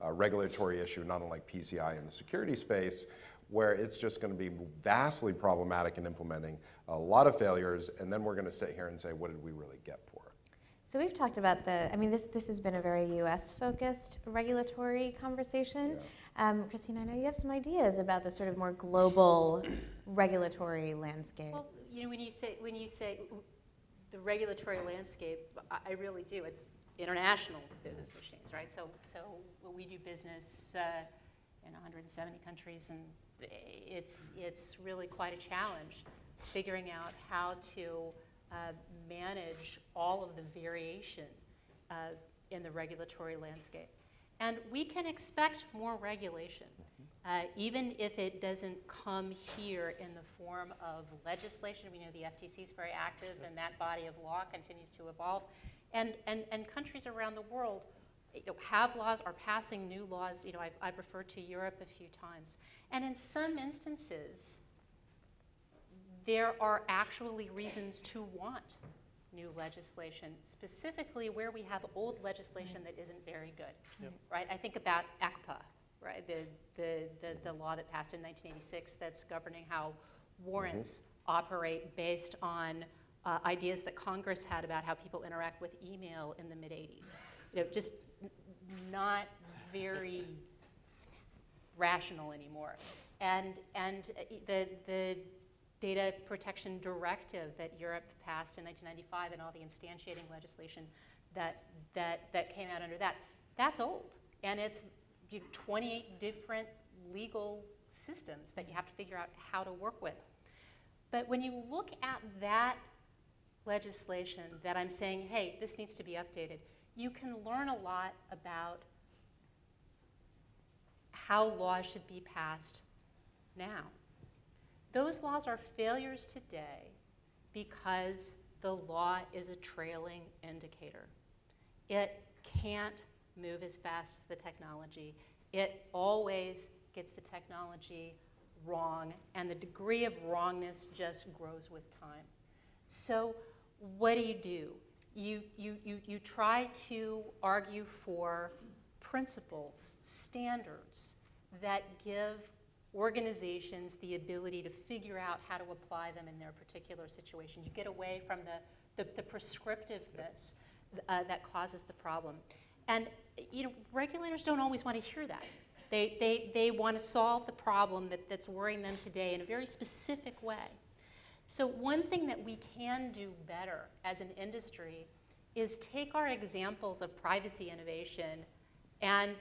regulatory issue, not unlike PCI in the security space, where it's just going to be vastly problematic in implementing, a lot of failures, and then we're going to sit here and say, what did we really get for it? So we've talked about this has been a very US-focused regulatory conversation. Yeah. Christina, I know you have some ideas about the sort of more global regulatory landscape. Well, you know, when you say the regulatory landscape, I really do. It's international business machines, right? So we do business in 170 countries, and it's really quite a challenge figuring out how to manage all of the variation in the regulatory landscape. And we can expect more regulation, even if it doesn't come here in the form of legislation. We know the FTC is very active, and that body of law continues to evolve. And countries around the world have laws, are passing new laws. You know, I've referred to Europe a few times. And in some instances, there are actually reasons to want new legislation, specifically where we have old legislation that isn't very good, right? I think about ACPA, right? The law that passed in 1986 that's governing how warrants operate based on ideas that Congress had about how people interact with email in the mid-'80s. You know, just not very rational anymore. And the Data Protection Directive that Europe passed in 1995 and all the instantiating legislation that came out under that, that's old. And it's 28 different legal systems that you have to figure out how to work with. But when you look at that legislation that I'm saying, hey, this needs to be updated, you can learn a lot about how laws should be passed now. Those laws are failures today because the law is a trailing indicator. It can't move as fast as the technology. It always gets the technology wrong, and the degree of wrongness just grows with time. So what do? You try to argue for principles, standards that give organizations the ability to figure out how to apply them in their particular situation. You get away from the prescriptiveness that causes the problem. And you know, regulators don't always want to hear that. They want to solve the problem that's worrying them today in a very specific way. So one thing that we can do better as an industry is take our examples of privacy innovation and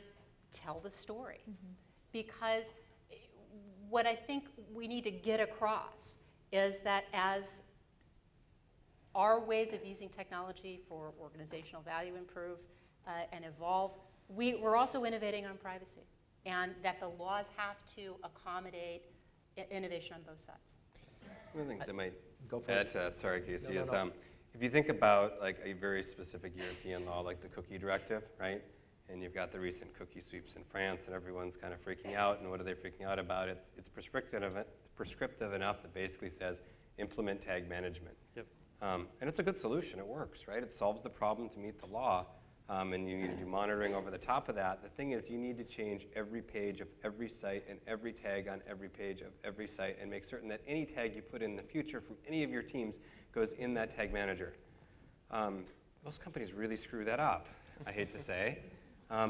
tell the story. Because what I think we need to get across is that as our ways of using technology for organizational value improve and evolve, we're also innovating on privacy, and that the laws have to accommodate innovation on both sides. One of the things I might add to that, sorry, Casey, is if you think about like a very specific European law, like the cookie directive, right? And you've got the recent cookie sweeps in France, and everyone's kind of freaking out. And what are they freaking out about? It's prescriptive enough that basically says implement tag management. Yep. And it's a good solution. It works, right? It solves the problem to meet the law. And you need to do monitoring over the top of that. The thing is, you need to change every page of every site and every tag on every page of every site and make certain that any tag you put in the future from any of your teams goes in that tag manager. Most companies really screw that up, I hate to say,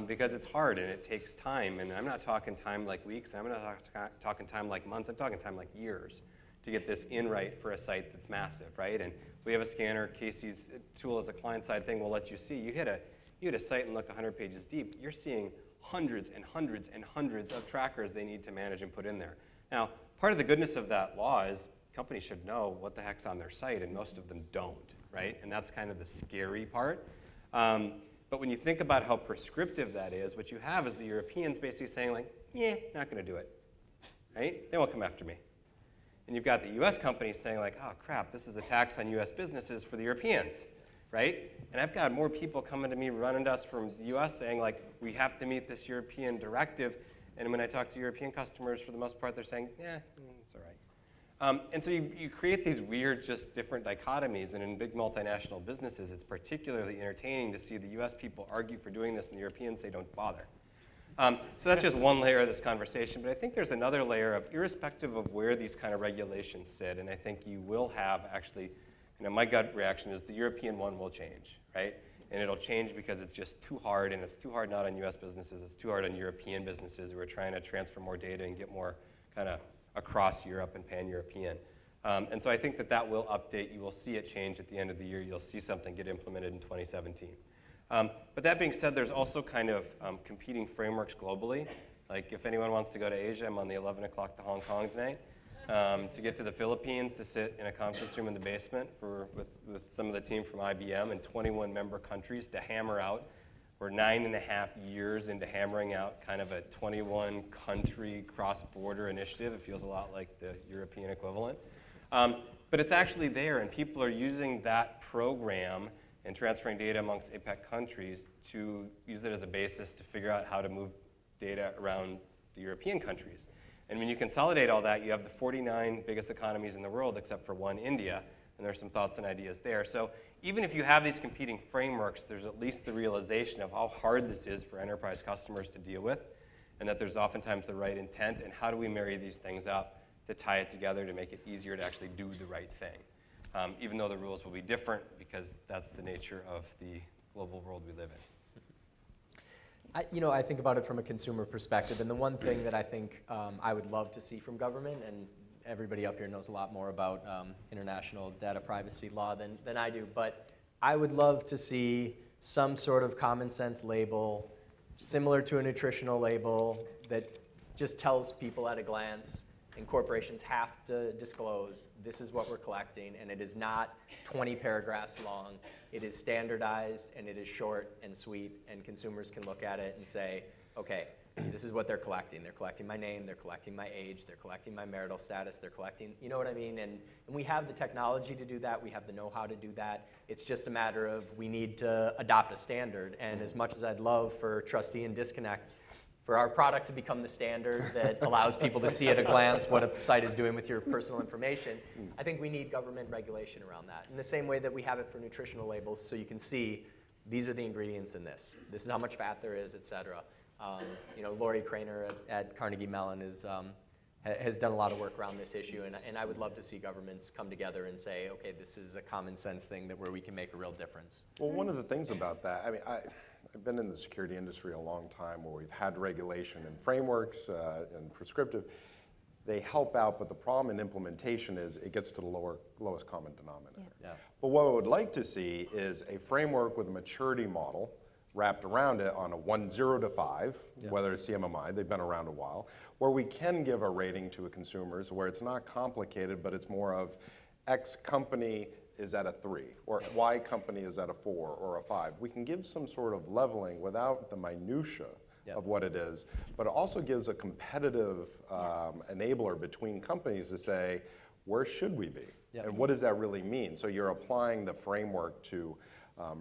because it's hard and it takes time. And I'm not talking time like weeks. I'm not talking time like months. I'm talking time like years to get this in right for a site that's massive, right? And we have a scanner. Casey's tool is a client-side thing. We'll let you see. You hit a site and look 100 pages deep. You're seeing hundreds and hundreds and hundreds of trackers they need to manage and put in there. Now, part of the goodness of that law is companies should know what the heck's on their site, and most of them don't, right? And that's kind of the scary part. But when you think about how prescriptive that is, what you have is the Europeans basically saying like, yeah, not going to do it, right? They won't come after me. And you've got the US companies saying like, oh crap, this is a tax on US businesses for the Europeans, right? And I've got more people coming to me, running to us from the US saying like, we have to meet this European directive. And when I talk to European customers, for the most part, they're saying, yeah, it's all right. And so you create these weird, just different dichotomies. And in big multinational businesses, it's particularly entertaining to see the US people argue for doing this and the Europeans say don't bother. So that's just one layer of this conversation. But I think there's another layer of, irrespective of where these kind of regulations sit, and I think you will have actually, my gut reaction is the European one will change, right? And it'll change because it's just too hard, and it's too hard not on US businesses, it's too hard on European businesses who are trying to transfer more data and get more kind of across Europe and pan-European. And so I think that will update. You will see it change at the end of the year. You'll see something get implemented in 2017. But that being said, there's also kind of competing frameworks globally. Like if anyone wants to go to Asia, I'm on the 11 o'clock to Hong Kong tonight. To get to the Philippines, to sit in a conference room in the basement with some of the team from IBM and 21 member countries to hammer out. We're 9.5 years into hammering out kind of a 21 country cross-border initiative. It feels a lot like the European equivalent. But it's actually there, and people are using that program and transferring data amongst APEC countries to use it as a basis to figure out how to move data around the European countries. And when you consolidate all that, you have the 49 biggest economies in the world except for one, India, and there's some thoughts and ideas there. So even if you have these competing frameworks, there's at least the realization of how hard this is for enterprise customers to deal with, and that there's oftentimes the right intent, and how do we marry these things up to tie it together to make it easier to actually do the right thing. Even though the rules will be different, because that's the nature of the global world we live in. I think about it from a consumer perspective, and the one thing that I think I would love to see from government, and everybody up here knows a lot more about international data privacy law than I do, but I would love to see some sort of common sense label, similar to a nutritional label, that just tells people at a glance, and corporations have to disclose, this is what we're collecting, and it is not 20 paragraphs long. It is standardized, and it is short and sweet, and consumers can look at it and say, okay, this is what they're collecting. They're collecting my name, they're collecting my age, they're collecting my marital status, they're collecting, you know what I mean? And we have the technology to do that, we have the know-how to do that. It's just a matter of we need to adopt a standard, and as much as I'd love for TRUSTe and Disconnect for our product to become the standard that allows people to see at a glance what a site is doing with your personal information, I think we need government regulation around that. In the same way that we have it for nutritional labels, so you can see these are the ingredients in this. This is how much fat there is, et cetera. Lori Craner at Carnegie Mellon has done a lot of work around this issue, and I would love to see governments come together and say, okay, this is a common sense thing where we can make a real difference. Well, one of the things about that, I mean, I've been in the security industry a long time where we've had regulation and frameworks and prescriptive. They help out, but the problem in implementation is it gets to the lowest common denominator. Yeah. But what I would like to see is a framework with a maturity model wrapped around it on a 0 to 5, whether it's CMMI, they've been around a while, where we can give a rating to a consumers where it's not complicated, but it's more of X company is at a 3, or Y company is at a 4 or a 5. We can give some sort of leveling without the minutia of what it is, but it also gives a competitive enabler between companies to say, where should we be? Yep. And what does that really mean? So you're applying the framework to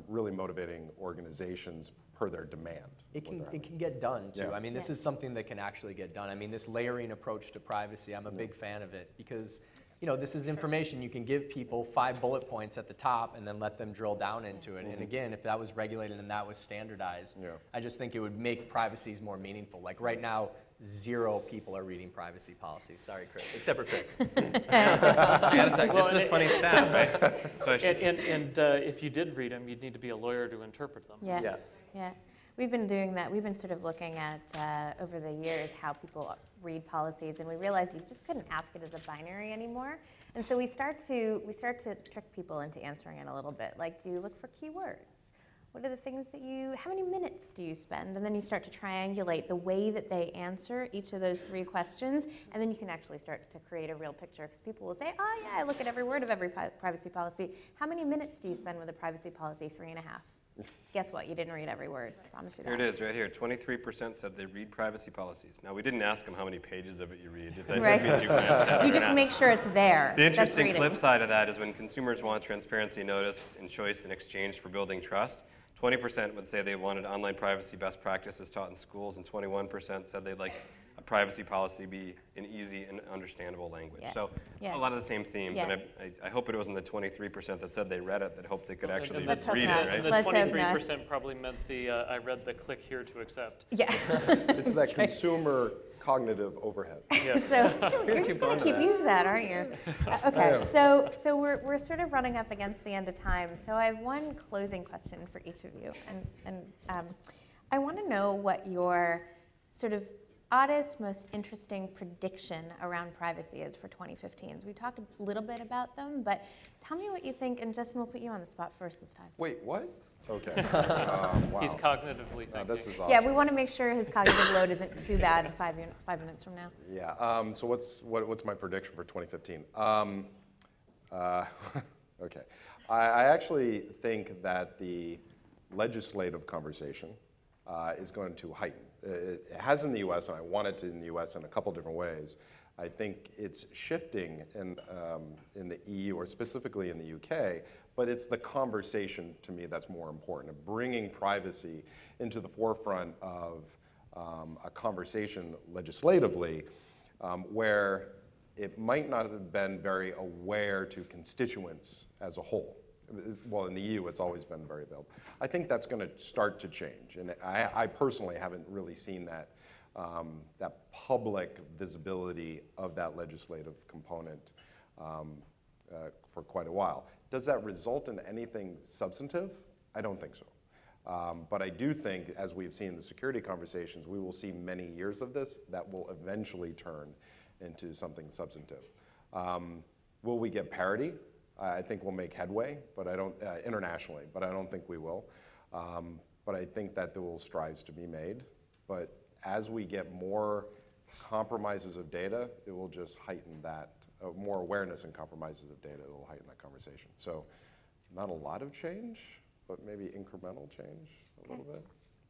really motivating organizations per their demand. It can get done too. Yeah. I mean, this is something that can actually get done. I mean, this layering approach to privacy, I'm a big fan of it because, you know, this is information you can give people 5 bullet points at the top and then let them drill down into it. And again, if that was regulated and that was standardized, I just think it would make privacies more meaningful. Like right now, 0 people are reading privacy policies. Sorry, Chris, except for Chris. Yeah, this is a funny stat, right? So if you did read them, you'd need to be a lawyer to interpret them. Yeah. Yeah. We've been doing that. We've been sort of looking at over the years how people read policies, and we realized you just couldn't ask it as a binary anymore. And so we start to trick people into answering it a little bit. Like, do you look for keywords? What are the things that how many minutes do you spend? And then you start to triangulate the way that they answer each of those 3 questions, and then you can actually start to create a real picture, because people will say, oh yeah, I look at every word of every privacy policy. How many minutes do you spend with a privacy policy? 3.5. Guess what? You didn't read every word. I promise you that. Here it is, right here. 23% said they read privacy policies. Now, we didn't ask them how many pages of it you read. If that Right. just means you glance at it You or just not. make sure it's there. The That's interesting reading. flip side of that is when consumers want transparency, notice, and choice in exchange for building trust, 20% would say they wanted online privacy best practices taught in schools, and 21% said they'd like a privacy policy be in easy and understandable language. Yeah. So Yeah. a lot of the same themes, Yeah. and I hope it wasn't the 23% that said they read it that hoped they could actually And read Let's hope it, not. right? And the Let's hope not. 23% probably meant the I read the click here to accept. Yeah. It's that consumer cognitive overhead. Yeah. So you're just going to keep using that, aren't you? Okay. So we're sort of running up against the end of time. So I have one closing question for each of you, and I want to know what your sort of oddest, most interesting prediction around privacy is for 2015. So we talked a little bit about them, but tell me what you think, and Justin, we'll put you on the spot first this time. Wait, what? Okay. Wow. He's cognitively thinking. This is awesome. Yeah, we want to make sure his cognitive load isn't too bad in 5 minutes from now. Yeah. So what's my prediction for 2015? Okay. I actually think that the legislative conversation is going to heighten. It has in the U.S., and I want it to in the U.S. in a couple different ways. I think it's shifting in the EU, or specifically in the UK, but it's the conversation to me that's more important, of bringing privacy into the forefront of a conversation legislatively where it might not have been very aware to constituents as a whole. Well, in the EU, it's always been very available. I think that's going to start to change, and I personally haven't really seen that that public visibility of that legislative component for quite a while. Does that result in anything substantive? I don't think so. But I do think, as we've seen in the security conversations, we will see many years of this that will eventually turn into something substantive. Will we get parity? I think we'll make headway, but I don't internationally. But I don't think we will. But I think that there will strives to be made. But as we get more compromises of data, it will just heighten that. More awareness and compromises of data, it will heighten that conversation. So, not a lot of change, but maybe incremental change a little bit.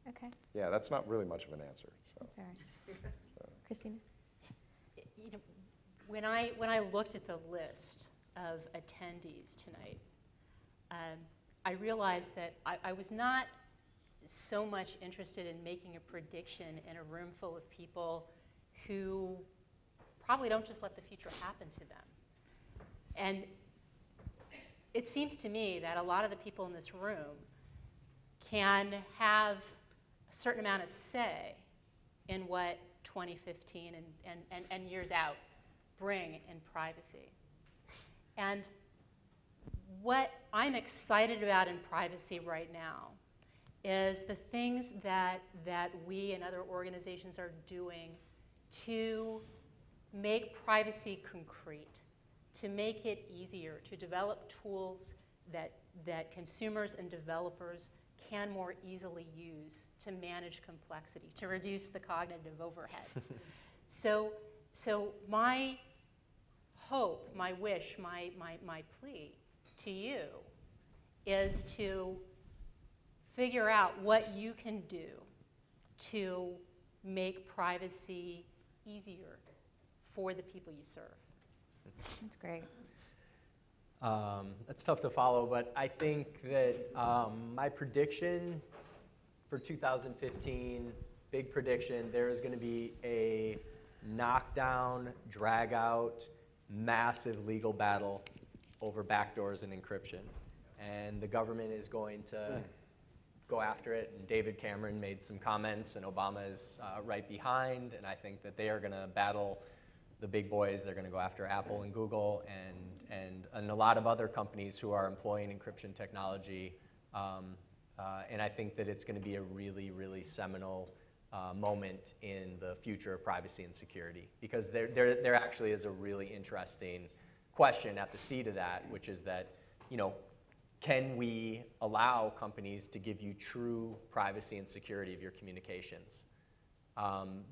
Okay. Yeah, that's not really much of an answer. So. That's all right. Christina? You know, when I looked at the list of attendees tonight, I realized that I was not so much interested in making a prediction in a room full of people who probably don't just let the future happen to them. And it seems to me that a lot of the people in this room can have a certain amount of say in what 2015 and years out bring in privacy. And what I'm excited about in privacy right now is the things that we and other organizations are doing to make privacy concrete, to make it easier, to develop tools that consumers and developers can more easily use to manage complexity, to reduce the cognitive overhead. So my hope, my wish, my plea to you is to figure out what you can do to make privacy easier for the people you serve. That's great. That's tough to follow, but I think that my prediction for 2015, big prediction, there is going to be a knockdown, drag out, massive legal battle over backdoors and encryption. And the government is going to go after it. And David Cameron made some comments, and Obama is right behind. And I think that they are going to battle the big boys. They're going to go after Apple and Google and a lot of other companies who are employing encryption technology. And I think that it's going to be a really, really seminal moment in the future of privacy and security, because there actually is a really interesting question at the seed of that, which is that, can we allow companies to give you true privacy and security of your communications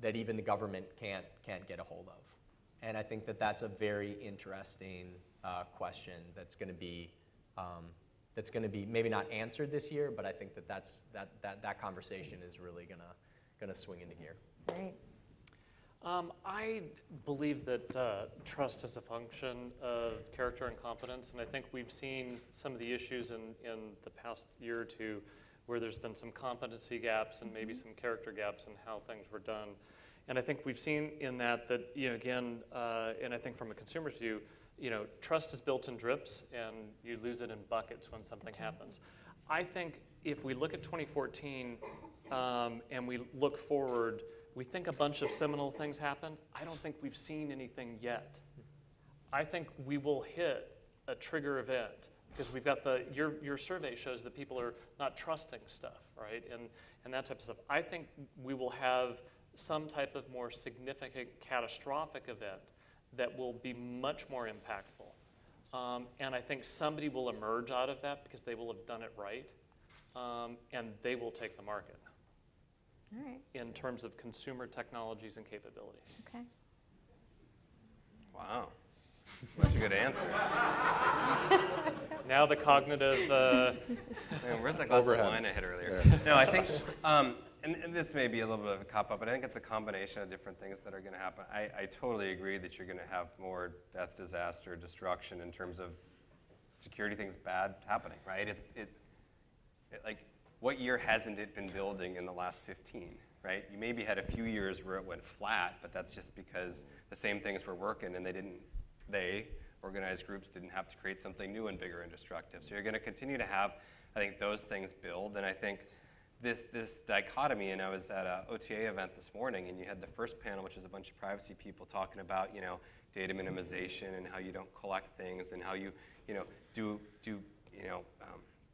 that even the government can't get a hold of? And I think that that's a very interesting question that's going to be maybe not answered this year, but I think that conversation is really going to swing into gear. Great. I believe that trust is a function of character and competence, and I think we've seen some of the issues in the past year or two where there's been some competency gaps and maybe some character gaps in how things were done. And I think we've seen in that, again, and I think from a consumer's view, trust is built in drips, and you lose it in buckets when something happens. I think if we look at 2014 and we look forward, we think a bunch of seminal things happened. I don't think we've seen anything yet. I think we will hit a trigger event, because we've got your survey shows that people are not trusting stuff, right? And that type of stuff. I think we will have some type of more significant catastrophic event that will be much more impactful. And I think somebody will emerge out of that because they will have done it right, and they will take the market. All right. In terms of consumer technologies and capabilities. Okay. Wow. Bunch of good answers. Now the cognitive. Man, where's that glass of wine I hit earlier? Yeah. No, I think, and this may be a little bit of a cop-up, but I think it's a combination of different things that are going to happen. I totally agree that you're going to have more death, disaster, destruction in terms of security things bad happening, right? Like, what year hasn't it been building in the last 15, right? You maybe had a few years where it went flat, but that's just because the same things were working and organized groups didn't have to create something new and bigger and destructive. So you're going to continue to have, I think, those things build. And I think this dichotomy, and I was at an OTA event this morning, and you had the first panel, which is a bunch of privacy people talking about, data minimization and how you don't collect things and how you, do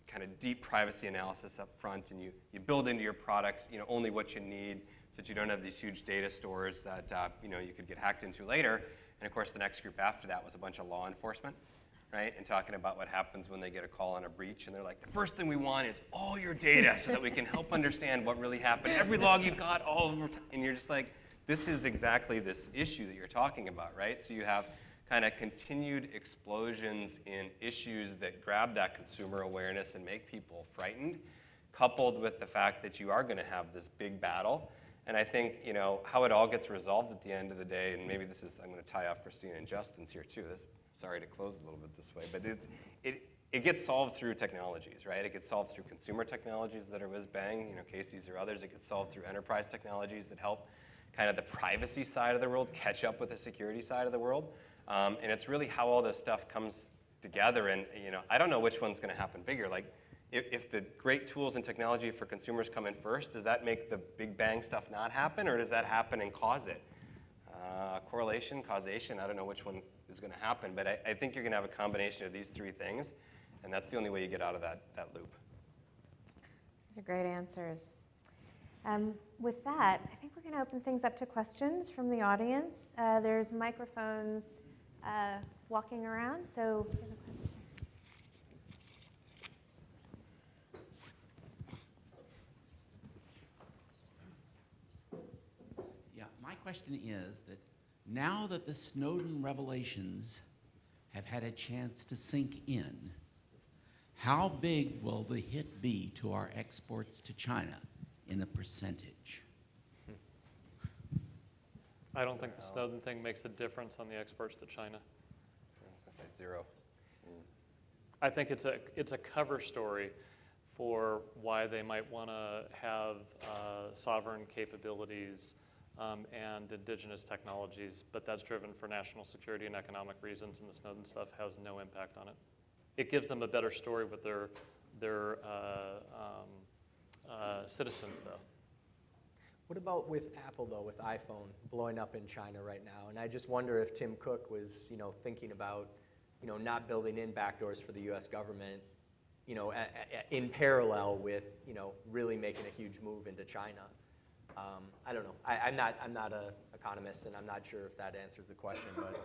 kind of deep privacy analysis up front, and you build into your products, only what you need, so that you don't have these huge data stores that you could get hacked into later. And of course, the next group after that was a bunch of law enforcement, right? And talking about what happens when they get a call on a breach, and they're like, the first thing we want is all your data so that we can help understand what really happened. Every log you've got, all over time. And you're just like, this is exactly this issue that you're talking about, right? So you have kind of continued explosions in issues that grab that consumer awareness and make people frightened, coupled with the fact that you are going to have this big battle. And I think, how it all gets resolved at the end of the day, and maybe this is, I'm going to tie off Christina and Justin's here too. Sorry to close a little bit this way, but it gets solved through technologies, right? It gets solved through consumer technologies that are whiz-bang, Casey's or others. It gets solved through enterprise technologies that help kind of the privacy side of the world catch up with the security side of the world. And it's really how all this stuff comes together. And I don't know which one's going to happen bigger. Like, if the great tools and technology for consumers come in first, does that make the big bang stuff not happen, or does that happen and cause it? Correlation, causation, I don't know which one is going to happen, but I think you're going to have a combination of these three things, and that's the only way you get out of that loop. Those are great answers. With that, I think we're going to open things up to questions from the audience. There's microphones walking around, so if you have a question. Yeah, my question is that now that the Snowden revelations have had a chance to sink in, how big will the hit be to our exports to China in a percentage? I don't think the Snowden thing makes a difference on the exports to China. I was going to say 0. I think it's a cover story for why they might want to have sovereign capabilities and indigenous technologies, but that's driven for national security and economic reasons, and the Snowden stuff has no impact on it. It gives them a better story with their citizens, though. What about with Apple, though, with iPhone blowing up in China right now? And I just wonder if Tim Cook was, thinking about, not building in backdoors for the U.S. government, in parallel with, really making a huge move into China. I don't know. I'm not an economist, and I'm not sure if that answers the question, but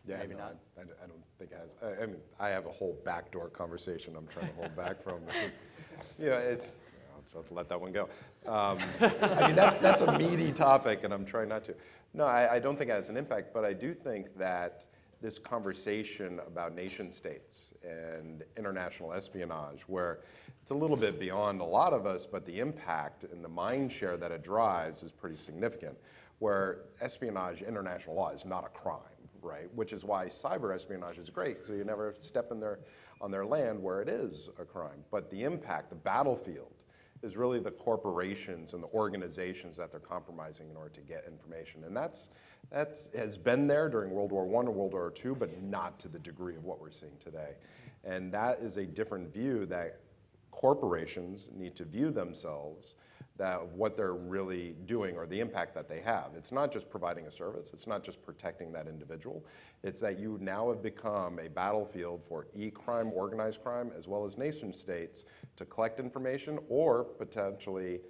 yeah, maybe no, not. I don't think it has. I mean, I have a whole backdoor conversation I'm trying to hold back from because, I'll just let that one go. I mean, that's a meaty topic, and I'm trying not to. No, I don't think it has an impact, but I do think that this conversation about nation states and international espionage, where it's a little bit beyond a lot of us, but the impact and the mind share that it drives is pretty significant, where espionage, international law, is not a crime, right? Which is why cyber espionage is great, so you never step on their land where it is a crime. But the impact, the battlefield, is really the corporations and the organizations that they're compromising in order to get information. And that has been there during World War I and World War II, but not to the degree of what we're seeing today. And that is a different view that corporations need to view themselves, that what they're really doing or the impact that they have. It's not just providing a service, it's not just protecting that individual, it's that you now have become a battlefield for e-crime, organized crime, as well as nation states to collect information or potentially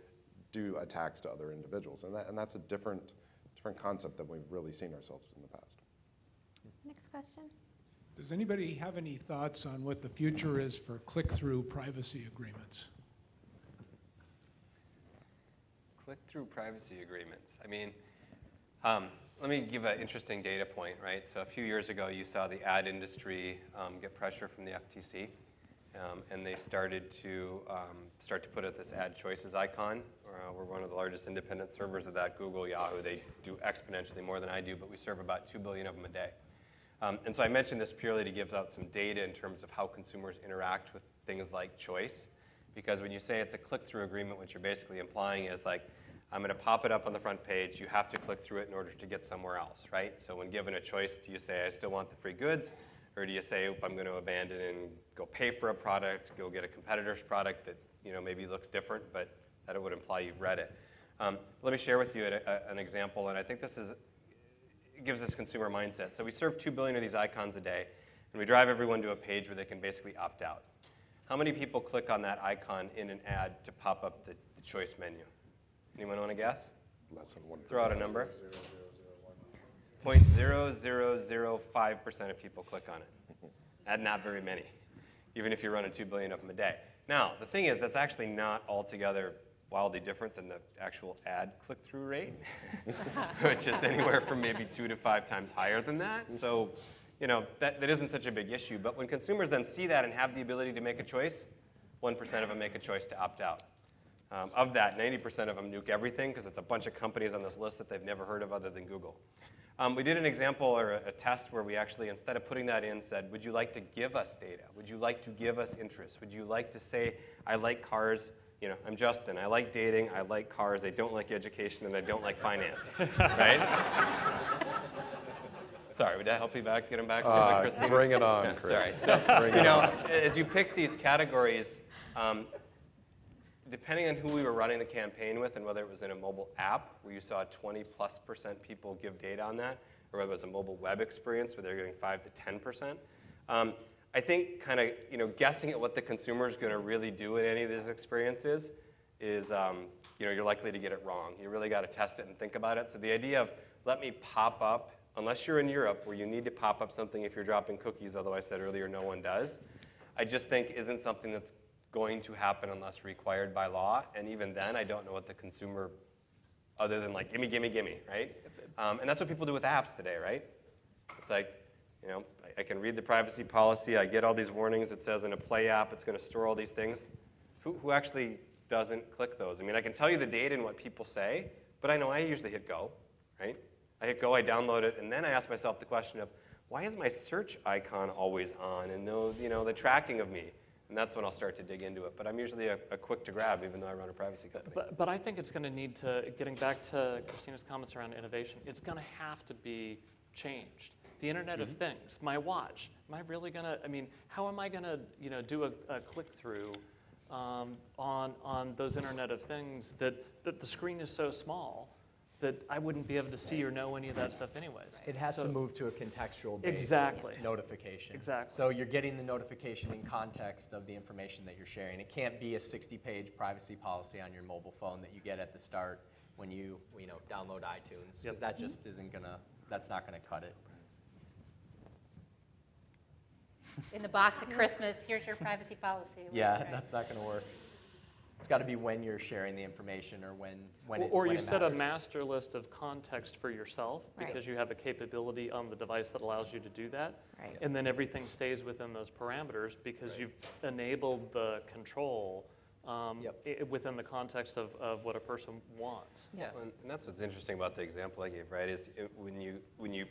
do attacks to other individuals. And that's a different concept that we've really seen ourselves in the past. Next question. Does anybody have any thoughts on what the future is for click-through privacy agreements? Click-through privacy agreements. I mean, let me give an interesting data point, right? So a few years ago, you saw the ad industry get pressure from the FTC, and they started to put out this ad choices icon. We're one of the largest independent servers of that. Google, Yahoo, they do exponentially more than I do, but we serve about 2 billion of them a day. And so I mentioned this purely to give out some data in terms of how consumers interact with things like choice. Because when you say it's a click-through agreement, what you're basically implying is like, I'm going to pop it up on the front page. You have to click through it in order to get somewhere else, right? So when given a choice, do you say, I still want the free goods? Or do you say, oop, I'm going to abandon and go pay for a product, go get a competitor's product that maybe looks different, but that it would imply you've read it. Let me share with you an example, and I think it gives this consumer mindset. So we serve 2 billion of these icons a day, and we drive everyone to a page where they can basically opt out. How many people click on that icon in an ad to pop up the choice menu? Anyone want to guess? Less than 1%. Throw out a number. 0.0005% of people click on it. That's not very many, even if you're running 2 billion of them a day. Now, the thing is, that's actually not altogether wildly different than the actual ad click-through rate, which is anywhere from maybe 2 to 5 times higher than that. So, that isn't such a big issue. But when consumers then see that and have the ability to make a choice, 1% of them make a choice to opt out. Of that, 90% of them nuke everything because it's a bunch of companies on this list that they've never heard of other than Google. We did an example or a test where we actually, instead of putting that in, said, would you like to give us data? Would you like to give us interest? Would you like to say, I like cars, I'm Justin, I like dating, I like cars, I don't like education, and I don't like finance, right? Sorry, would that help you back, get him back? Christina? Bring it on, Chris. Sorry. So, as you pick these categories, depending on who we were running the campaign with and whether it was in a mobile app where you saw 20+% people give data on that, or whether it was a mobile web experience where they're giving 5 to 10%, I think kind of guessing at what the consumer is going to really do in any of these experiences is you're likely to get it wrong. You really got to test it and think about it. So the idea of let me pop up, unless you're in Europe where you need to pop up something if you're dropping cookies, although I said earlier no one does, I just think isn't something that's going to happen unless required by law. And even then, I don't know what the consumer, other than like, gimme, gimme, gimme, right? And that's what people do with apps today, right? It's like, I can read the privacy policy. I get all these warnings. It says in a Play app, it's going to store all these things. Who actually doesn't click those? I mean, I can tell you the data and what people say, but I know I usually hit go, right? I hit go, I download it, and then I ask myself the question of, why is my search icon always on and no, the tracking of me? And that's when I'll start to dig into it. But I'm usually a quick to grab, even though I run a privacy company. But I think it's going to need to, getting back to Christina's comments around innovation, it's going to have to be changed. The Internet of Things, my watch, am I really going to, how am I going to, do a click-through on those Internet of Things that the screen is so small that I wouldn't be able to see or know any of that stuff anyways. It has to move to a contextual-based notification. Exactly. So you're getting the notification in context of the information that you're sharing. It can't be a 60-page privacy policy on your mobile phone that you get at the start when you download iTunes, because that just isn't gonna, that's not gonna cut it. In the box at Christmas, here's your privacy policy. Yeah, Right. that's not gonna work. It's got to be when you're sharing the information or when Or when you it set a matters. master list of context for yourself because you have a capability on the device that allows you to do that. Right. And then everything stays within those parameters because you've enabled the control within the context of what a person wants. Yeah. And that's what's interesting about the example I gave, right? Is when you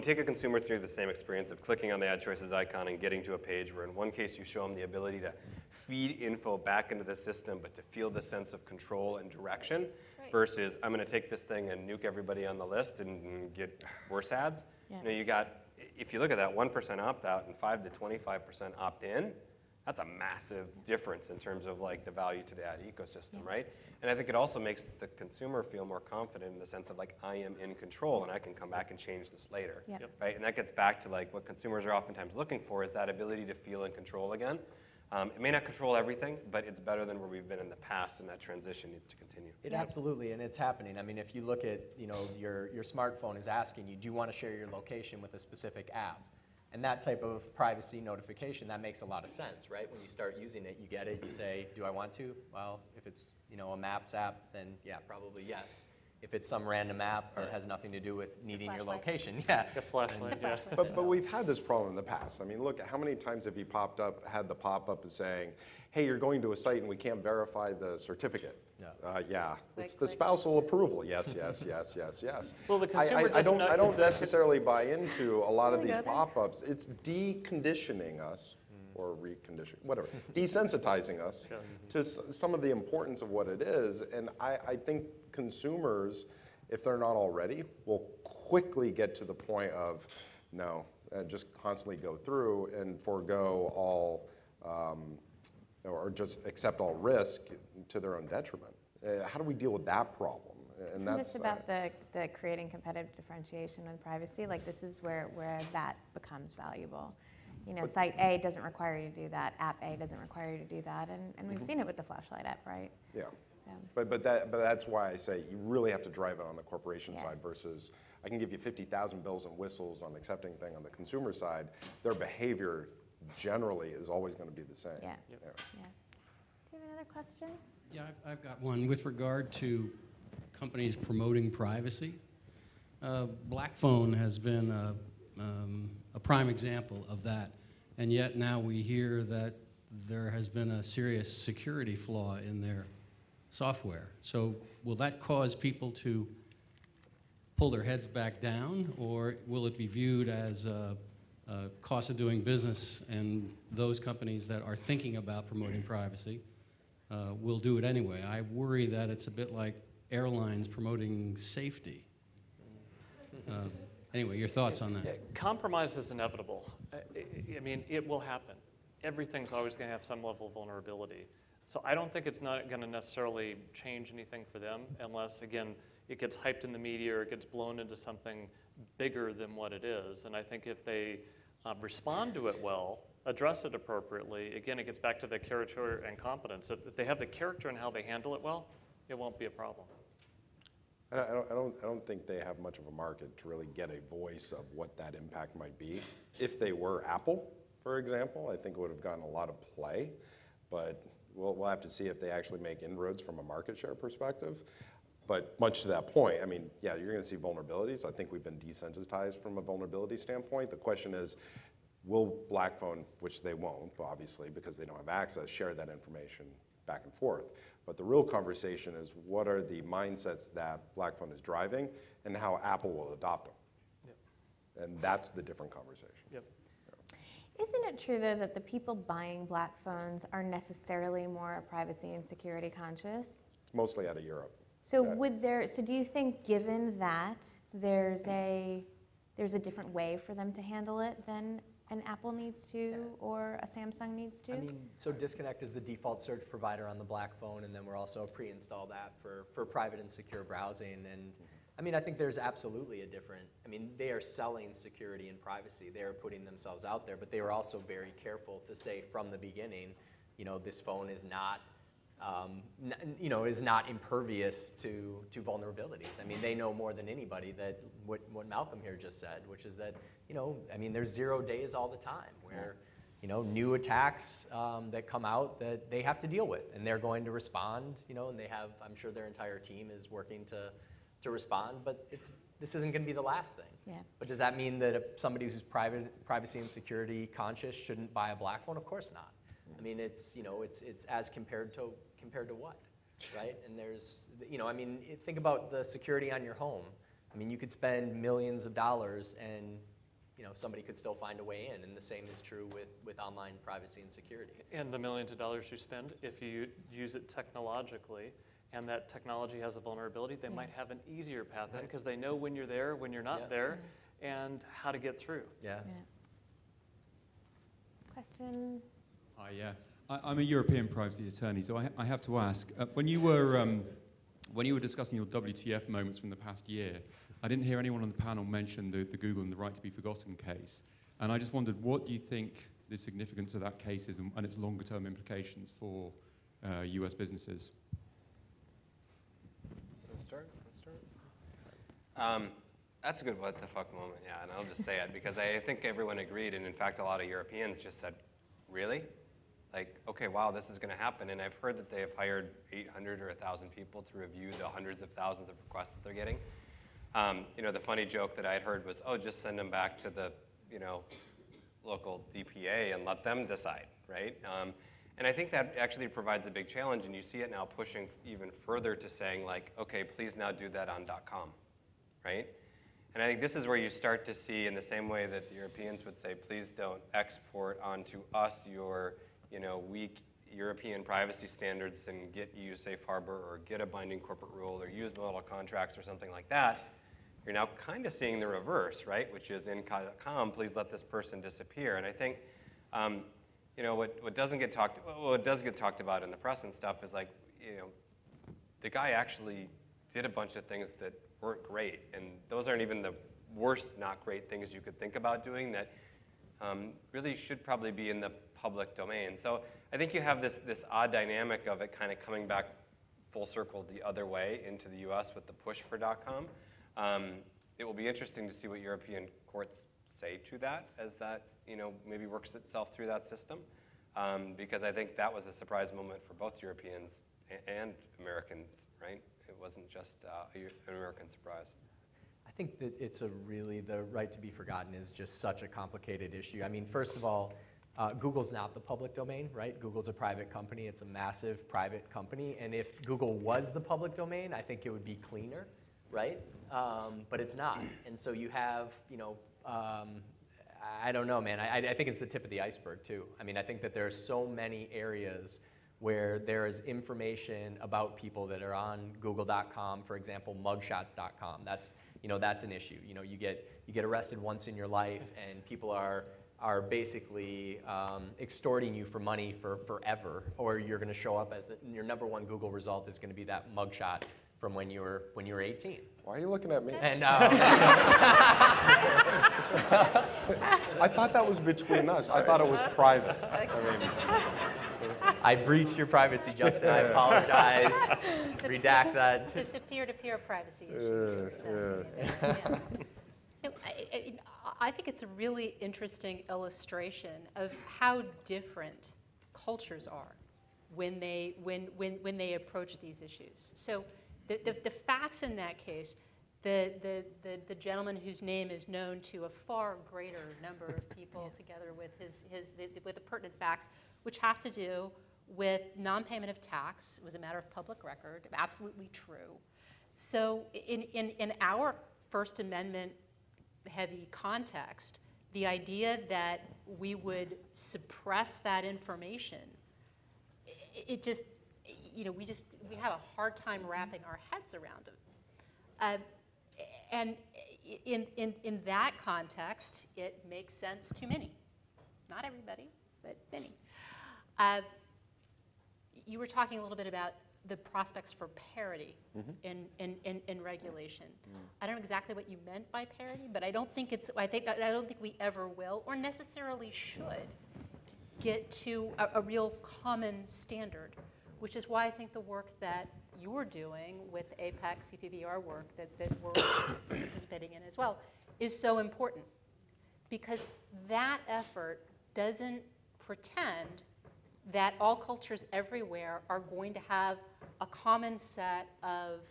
take a consumer through the same experience of clicking on the Add Choices icon and getting to a page where in one case you show them the ability to feed info back into the system, but to feel the sense of control and direction, versus I'm going to take this thing and nuke everybody on the list and get worse ads. Yeah. You got, if you look at that 1% opt-out and 5 to 25% opt-in, that's a massive difference in terms of like the value to the ad ecosystem, right? And I think it also makes the consumer feel more confident in the sense of like, I am in control and I can come back and change this later, right? And that gets back to like what consumers are oftentimes looking for is that ability to feel in control again. It may not control everything, but it's better than where we've been in the past, and that transition needs to continue. It absolutely, and it's happening. I mean, if you look at, your smartphone is asking you, do you want to share your location with a specific app? And that type of privacy notification, that makes a lot of sense, right? When you start using it, you get it, you say, do I want to? Well, if it's, a Maps app, then yeah, probably yes. If it's some random app that has nothing to do with needing your location, The flashlight, yeah. But we've had this problem in the past. I mean, look, how many times have you had the pop-up saying, hey, you're going to a site and we can't verify the certificate? It's the spousal approval. Yes. Well, the consumer I don't necessarily buy into a lot of these pop-ups. It's deconditioning us, or reconditioning, whatever, desensitizing us to some of the importance of what it is. And I think consumers, if they're not already, will quickly get to the point of, no, just constantly go through and forego all, or just accept all risk to their own detriment. How do we deal with that problem? And Isn't this about the creating competitive differentiation and privacy? Like this is where that becomes valuable. Site A doesn't require you to do that. App A doesn't require you to do that. And we've seen it with the flashlight app, right? Yeah. So. But that's why I say you really have to drive it on the corporation side versus I can give you 50,000 bells and whistles on accepting thing on the consumer side. Their behavior generally is always going to be the same. Yeah. Do you have another question? Yeah, I've got one with regard to companies promoting privacy. BlackPhone has been a prime example of that, and yet now we hear that there has been a serious security flaw in their software. So will that cause people to pull their heads back down, or will it be viewed as a cost of doing business, and those companies that are thinking about promoting privacy will do it anyway? I worry that it's a bit like airlines promoting safety. Anyway, your thoughts on that? Compromise is inevitable. It will happen. Everything's always going to have some level of vulnerability. So I don't think it's not going to necessarily change anything for them unless, again, it gets hyped in the media or it gets blown into something bigger than what it is. And I think if they respond to it well, address it appropriately, again, it gets back to the character and competence. If they have the character and how they handle it well, it won't be a problem. I don't think they have much of a market to really get a voice of what that impact might be. If they were Apple, for example, I think it would have gotten a lot of play, but we'll have to see if they actually make inroads from a market share perspective. But much to that point, you're going to see vulnerabilities. I think we've been desensitized from a vulnerability standpoint. The question is, will BlackPhone, which they won't, obviously, because they don't have access, share that information back and forth? But the real conversation is what are the mindsets that BlackPhone is driving and how Apple will adopt them. And that's the different conversation. Yep. Isn't it true, though, that the people buying black phones are necessarily more privacy and security conscious? It's mostly out of Europe. So so do you think, given that, there's a different way for them to handle it than an Apple needs to or a Samsung needs to? I mean, so Disconnect is the default search provider on the black phone, and then we're also a pre-installed app for private and secure browsing. And I mean, I think there's absolutely a different, I mean, they are selling security and privacy. They are putting themselves out there, but they were also very careful to say from the beginning, you know, this phone is not, you know, is not impervious to vulnerabilities. I mean, they know more than anybody that what Malcolm here just said, which is that, you know, I mean, there's 0 days all the time where, you know, new attacks that come out that they have to deal with, and they're going to respond, you know, and they have, I'm sure their entire team is working to respond, but this isn't going to be the last thing. Yeah. But does that mean that if somebody who's privacy and security conscious shouldn't buy a black phone? Of course not. I mean, it's, you know, it's as compared to what, right? And there's, you know, I mean, think about the security on your home. I mean, you could spend millions of dollars and, you know, somebody could still find a way in, and the same is true with online privacy and security. And the millions of dollars you spend, if you use it technologically, and that technology has a vulnerability, they might have an easier path in because they know when you're there, when you're not there, and how to get through. Yeah. Question? Hi, yeah. I'm a European privacy attorney, so I have to ask, when you were discussing your WTF moments from the past year, I didn't hear anyone on the panel mention the Google and the right to be forgotten case. And I just wondered, what do you think the significance of that case is and its longer term implications for US businesses? That's a good what the fuck moment, yeah, and I'll just say it because I think everyone agreed, and in fact a lot of Europeans just said, really? Like, okay, wow, this is gonna happen, and I've heard that they have hired 800 or 1,000 people to review the hundreds of thousands of requests that they're getting. You know, the funny joke that I had heard was, oh, just send them back to the, you know, local DPA and let them decide, right? And I think that actually provides a big challenge, and you see it now pushing even further to saying like, okay, please now do that on .com, right? And I think this is where you start to see, in the same way that the Europeans would say, please don't export onto us your, you know, weak European privacy standards and get EU safe harbor or get a binding corporate rule or use model contracts or something like that. You're now kind of seeing the reverse, right? Which is in .com, please let this person disappear. And I think, you know, what does get talked about in the press and stuff is like, you know, the guy actually did a bunch of things that weren't great, and those aren't even the worst not great things you could think about doing that really should probably be in the public domain. So I think you have this odd dynamic of it kind of coming back full circle the other way into the US with the push for .com. It will be interesting to see what European courts say to that as that, you know, maybe works itself through that system, because I think that was a surprise moment for both Europeans and Americans, right? It wasn't just an American surprise. I think that it's the right to be forgotten is just such a complicated issue. I mean, first of all, Google's not the public domain, right? Google's a private company. It's a massive private company. And if Google was the public domain, I think it would be cleaner, right? But it's not. And so you have, you know, I don't know, man. I think it's the tip of the iceberg, too. I mean, I think that there are so many areas where there is information about people that are on Google.com, for example, mugshots.com. That's, you know, that's an issue. You know, you get arrested once in your life, and people are basically extorting you for money for forever, or you're going to show up as your #1 Google result is going to be that mugshot from when you were 18. Why are you looking at me? And I thought that was between us. I thought it was private. I mean, I breached your privacy, Justin. I apologize. Redact that. The peer-to-peer privacy issue. Yeah. So I think it's a really interesting illustration of how different cultures are when they approach these issues. So the facts in that case, the gentleman whose name is known to a far greater number of people, together with with the pertinent facts, which have to do with non-payment of tax. It was a matter of public record, absolutely true. So in our First Amendment heavy context, the idea that we would suppress that information, it just, we have a hard time wrapping our heads around it. And in that context, it makes sense to many. Not everybody, but many. You were talking a little bit about the prospects for parity in regulation. I don't know exactly what you meant by parity, but I don't think we ever will or necessarily should get to a real common standard, which is why I think the work that you're doing with APEC, CPBR work that we're participating in as well, is so important. Because that effort doesn't pretend that all cultures everywhere are going to have a common set of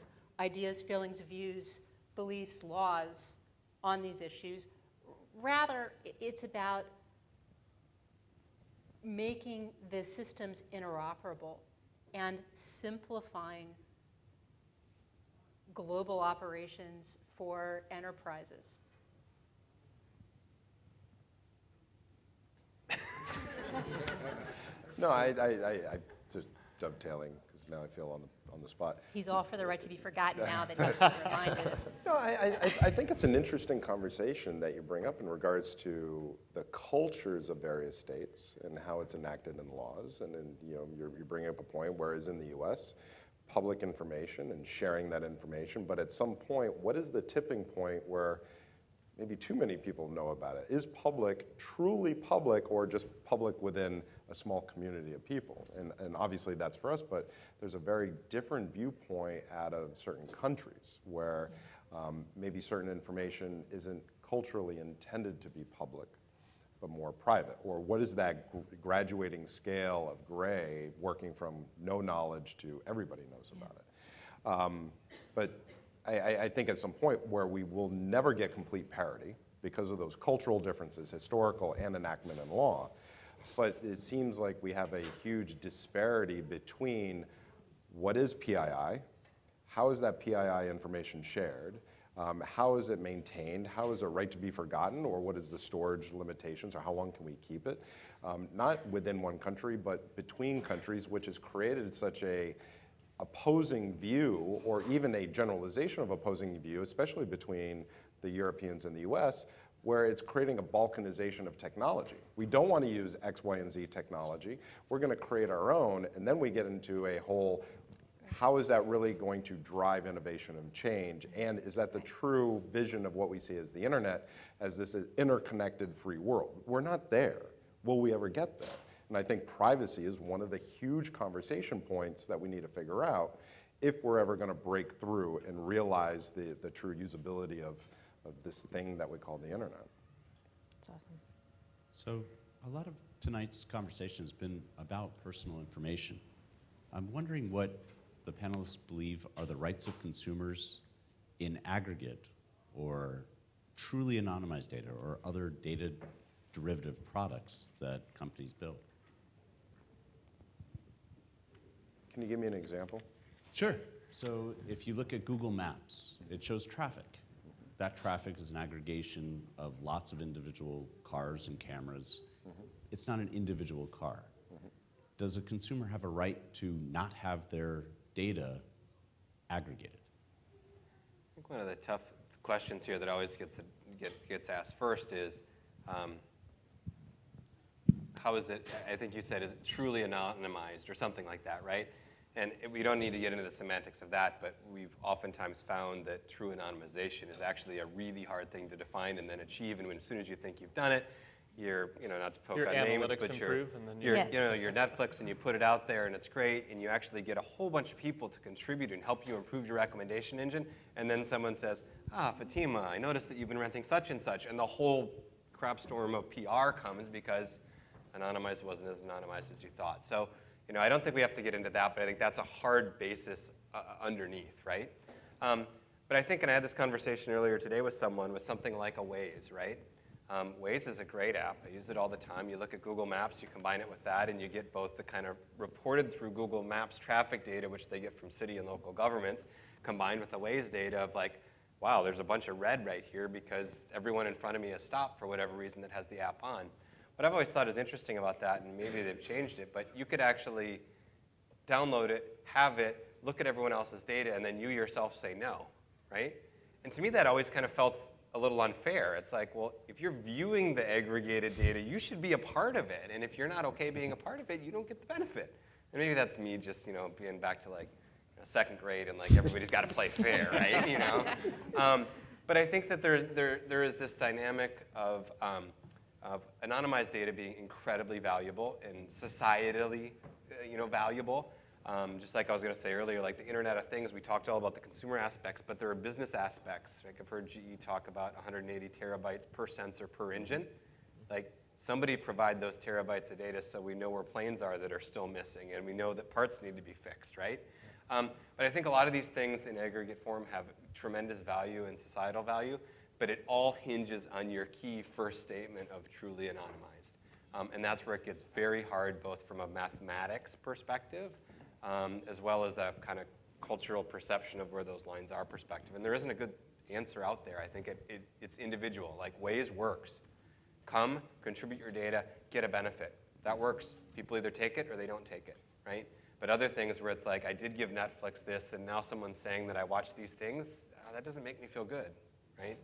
ideas, feelings, views, beliefs, laws on these issues. Rather, it's about making the systems interoperable and simplifying global operations for enterprises. No, I just dovetailing, because now I feel on the spot. He's all for the right to be forgotten now that he's been reminded. No, I think it's an interesting conversation that you bring up in regards to the cultures of various states and how it's enacted in laws. And then, you're bringing up a point, whereas in the U.S., public information and sharing that information, but at some point, what is the tipping point where maybe too many people know about it? Is public truly public, or just public within a small community of people? And obviously that's for us, but there's a very different viewpoint out of certain countries where maybe certain information isn't culturally intended to be public, but more private. Or what is that graduating scale of gray, working from no knowledge to everybody knows about it? But I think at some point where we will never get complete parity because of those cultural differences, historical and enactment in law. But it seems like we have a huge disparity between what is PII, how is that PII information shared, how is it maintained, how is it right to be forgotten, or what is the storage limitations, or how long can we keep it? Not within one country, but between countries, which has created such a opposing view, or even a generalization of opposing view, especially between the Europeans and the US, where it's creating a balkanization of technology. We don't want to use X, Y, and Z technology. We're going to create our own, and then we get into a whole, how is that really going to drive innovation and change? And is that the true vision of what we see as the internet, as this interconnected free world? We're not there. Will we ever get there? And I think privacy is one of the huge conversation points that we need to figure out if we're ever going to break through and realize the true usability of this thing that we call the internet. That's awesome. So a lot of tonight's conversation has been about personal information. I'm wondering what the panelists believe are the rights of consumers in aggregate or truly anonymized data or other data derivative products that companies build. Can you give me an example? Sure. So if you look at Google Maps, it shows traffic. That traffic is an aggregation of lots of individual cars and cameras. It's not an individual car. Does a consumer have a right to not have their data aggregated? I think one of the tough questions here that always gets asked first is, how is it, I think you said, is it truly anonymized or something like that, right? And we don't need to get into the semantics of that, but we've oftentimes found that true anonymization is actually a really hard thing to define and then achieve. And as soon as you think you've done it, you're, not to poke out names, but you're Netflix, and you put it out there and it's great, and you actually get a whole bunch of people to contribute and help you improve your recommendation engine. And then someone says, Fatemeh, I noticed that you've been renting such and such, and the whole crap storm of PR comes because anonymized wasn't as anonymized as you thought. So, I don't think we have to get into that, but I think that's a hard basis underneath, right? But I think, and I had this conversation earlier today with someone, with something like a Waze, right? Waze is a great app. I use it all the time. You look at Google Maps, you combine it with that, and you get both the kind of reported through Google Maps traffic data, which they get from city and local governments, combined with the Waze data of like wow, there's a bunch of red right here because everyone in front of me has stopped for whatever reason that has the app on. What I've always thought is interesting about that, and maybe they've changed it, but you could actually download it, have it, look at everyone else's data, and then you yourself say no, right? And to me, that always kind of felt a little unfair. It's like, well, if you're viewing the aggregated data, you should be a part of it. And if you're not okay being a part of it, you don't get the benefit. And maybe that's me just, being back to like second grade and like everybody's got to play fair, right? But I think that there is this dynamic of anonymized data being incredibly valuable and societally, valuable. Just like I was going to say earlier, like the Internet of Things, we talked all about the consumer aspects, but there are business aspects. Like I've heard GE talk about 180 terabytes per sensor per engine. Like somebody provide those terabytes of data so we know where planes are that are still missing, and we know that parts need to be fixed, right? But I think a lot of these things in aggregate form have tremendous value and societal value, but it all hinges on your key first statement of truly anonymized. And that's where it gets very hard, both from a mathematics perspective, as well as a kind of cultural perception of where those lines are perspective. And there isn't a good answer out there. I think it's individual. Like Waze works. Come, contribute your data, get a benefit. That works. People either take it or they don't take it, right? But other things where it's like, I did give Netflix this, and now someone's saying that I watched these things, that doesn't make me feel good, right?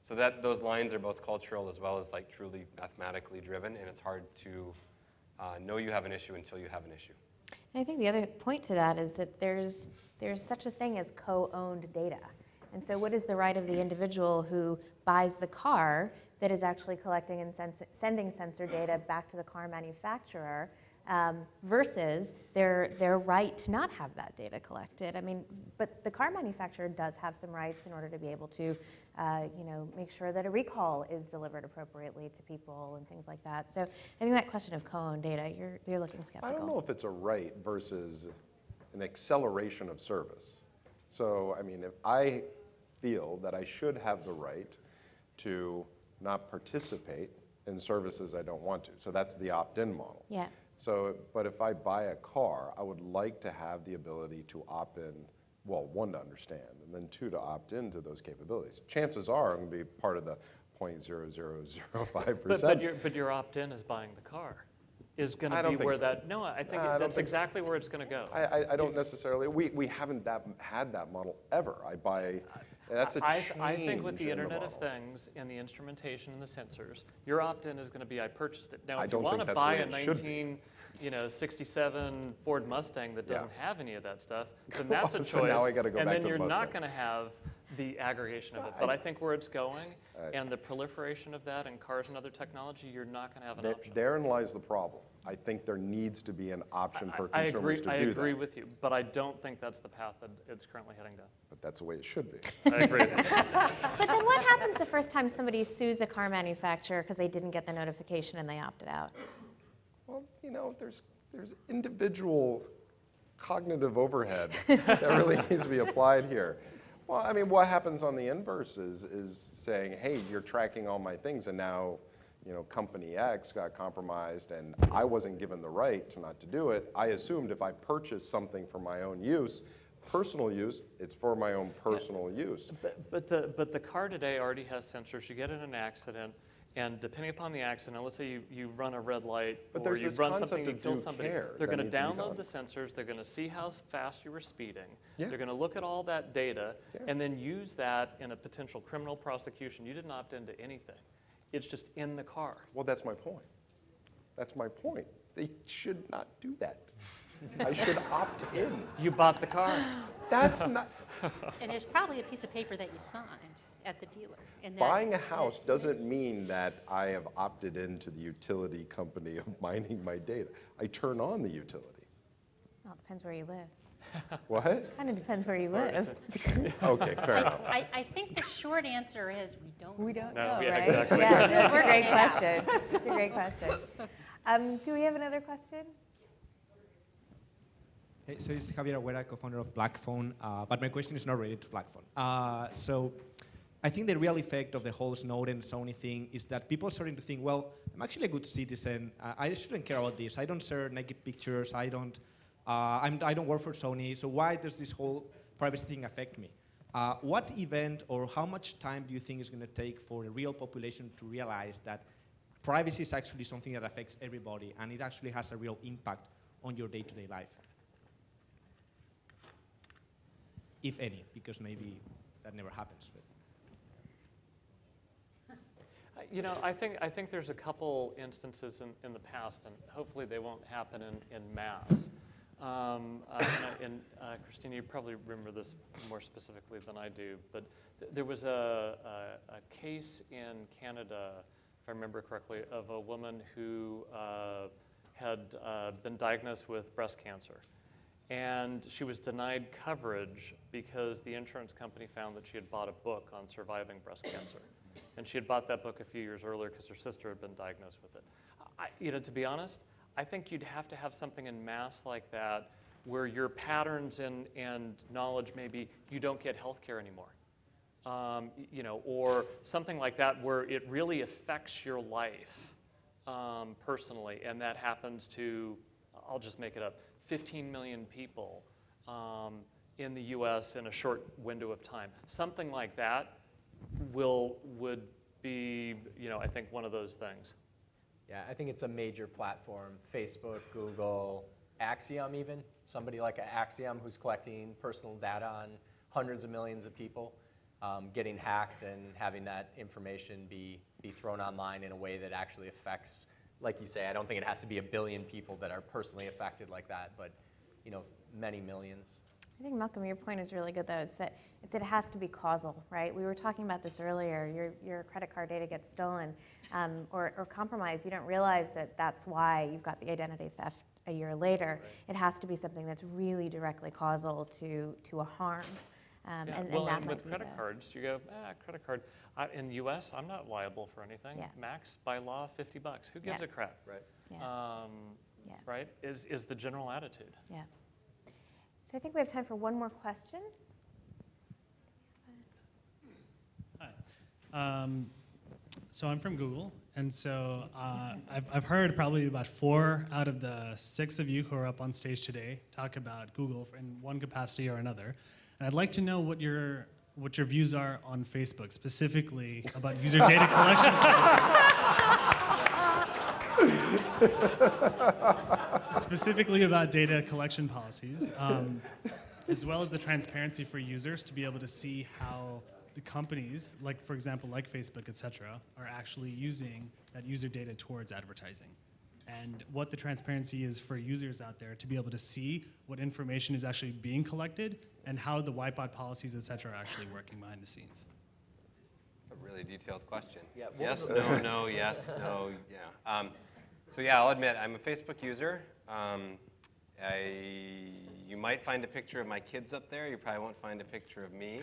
So those lines are both cultural as well as like truly mathematically driven, and it's hard to know you have an issue until you have an issue. And I think the other point to that is that there's such a thing as co-owned data. And so what is the right of the individual who buys the car that is actually collecting and sending sensor data back to the car manufacturer versus their right to not have that data collected? I mean, but the car manufacturer does have some rights in order to be able to, make sure that a recall is delivered appropriately to people and things like that. So I think that question of co-owned data, you're looking skeptical. I don't know if it's a right versus an acceleration of service. So, I mean, if I feel that I should have the right to not participate in services I don't want to. So that's the opt-in model. Yeah. So, but if I buy a car, I would like to have the ability to opt in, well, one, to understand, and then two, to opt into those capabilities. Chances are I'm going to be part of the 0.0005%. But your opt-in is buying the car. Is going to be where so. That, no, I think that's exactly where it's going to go. I don't necessarily, we haven't had that model ever. I buy, that's a change. I think with the Internet the of Things and the instrumentation and the sensors, your opt-in is going to be, I purchased it. Now, if you want to buy a 1967 Ford Mustang that doesn't have any of that stuff, then that's a choice. So now I got to go and back then to you're the not going to have the aggregation of it. But I think where it's going and the proliferation of that in cars and other technology, you're not going to have an option. Therein lies the problem. I think there needs to be an option for consumers to do that. I agree with you, but I don't think that's the path that it's currently heading down. But that's the way it should be. I agree with you. But then what happens the first time somebody sues a car manufacturer because they didn't get the notification and they opted out? Well, there's individual cognitive overhead that really needs to be applied here. Well, I mean, what happens on the inverse is saying, hey, you're tracking all my things, and now company X got compromised, and I wasn't given the right to do it. I assumed if I purchased something for my own use, personal use, it's for my own personal use. But the car today already has sensors. You get in an accident, and depending upon the accident, let's say you run a red light, or you run something, you kill somebody. They're going to download the sensors. They're going to see how fast you were speeding. Yeah. They're going to look at all that data, and then use that in a potential criminal prosecution. You didn't opt into anything. It's just in the car. Well, that's my point. That's my point. They should not do that. I should opt in. You bought the car. That's not. And there's probably a piece of paper that you signed at the dealer. And buying a house doesn't mean that I have opted into the utility company of mining my data. I turn on the utility. Well, it depends where you live. What? Kind of depends where you live. Okay, fair enough. I think the short answer is we don't know, yeah, right? exactly. Yeah, it's a great question. It's a great question. Do we have another question? Hey, so it's Javier Agüera, co-founder of Blackphone, but my question is not related to Blackphone. So I think the real effect of the whole Snowden Sony thing is that people are starting to think, well, I'm actually a good citizen. I shouldn't care about this. I don't share naked pictures. I don't work for Sony. So why does this whole privacy thing affect me? What event or how much time do you think is going to take for the real population to realize that privacy is actually something that affects everybody and it actually has a real impact on your day-to-day life? If any, because maybe that never happens. But. You know, I think there's a couple instances in the past, and hopefully they won't happen in mass. Christina, you probably remember this more specifically than I do, but there was a case in Canada, if I remember correctly, of a woman who had been diagnosed with breast cancer. And she was denied coverage because the insurance company found that she had bought a book on surviving breast cancer. And she had bought that book a few years earlier because her sister had been diagnosed with it. You know, to be honest, I think you'd have to have something in mass like that where your patterns and knowledge maybe you don't get health care anymore. You know, or something like that where it really affects your life personally, and that happens to, I'll just make it up, 15 million people in the US in a short window of time. Something like that would be, you know, I think one of those things. Yeah, I think it's a major platform. Facebook, Google, Axiom even. Somebody like Axiom who's collecting personal data on hundreds of millions of people, getting hacked and having that information be thrown online in a way that actually affects, like you say, I don't think it has to be 1 billion people that are personally affected like that, but you know, many millions. I think, Malcolm, your point is really good, though. It's that it has to be causal, right? We were talking about this earlier. Your credit card data gets stolen or compromised. You don't realize that that's why you've got the identity theft a year later. Right. It has to be something that's really directly causal to a harm. And with credit cards, you go, credit card. In the U.S., I'm not liable for anything. Yeah. Max, by law, $50. Who gives a crap? Right. Yeah. Right? Is the general attitude. Yeah. So I think we have time for one more question. Hi. So I'm from Google, and so I've heard probably about 4 out of the 6 of you who are up on stage today talk about Google in one capacity or another. And I'd like to know what your views are on Facebook, specifically about user data collection policies. Specifically about data collection policies, as well as the transparency for users to be able to see how the companies, like for example, like Facebook, et cetera, are actually using that user data towards advertising. And what the transparency is for users out there to be able to see what information is actually being collected and how the wipeout policies, et cetera, are actually working behind the scenes. A really detailed question. Yeah, yes, no, yes, no, yeah. So yeah, I'll admit, I'm a Facebook user. You might find a picture of my kids up there. You probably won't find a picture of me.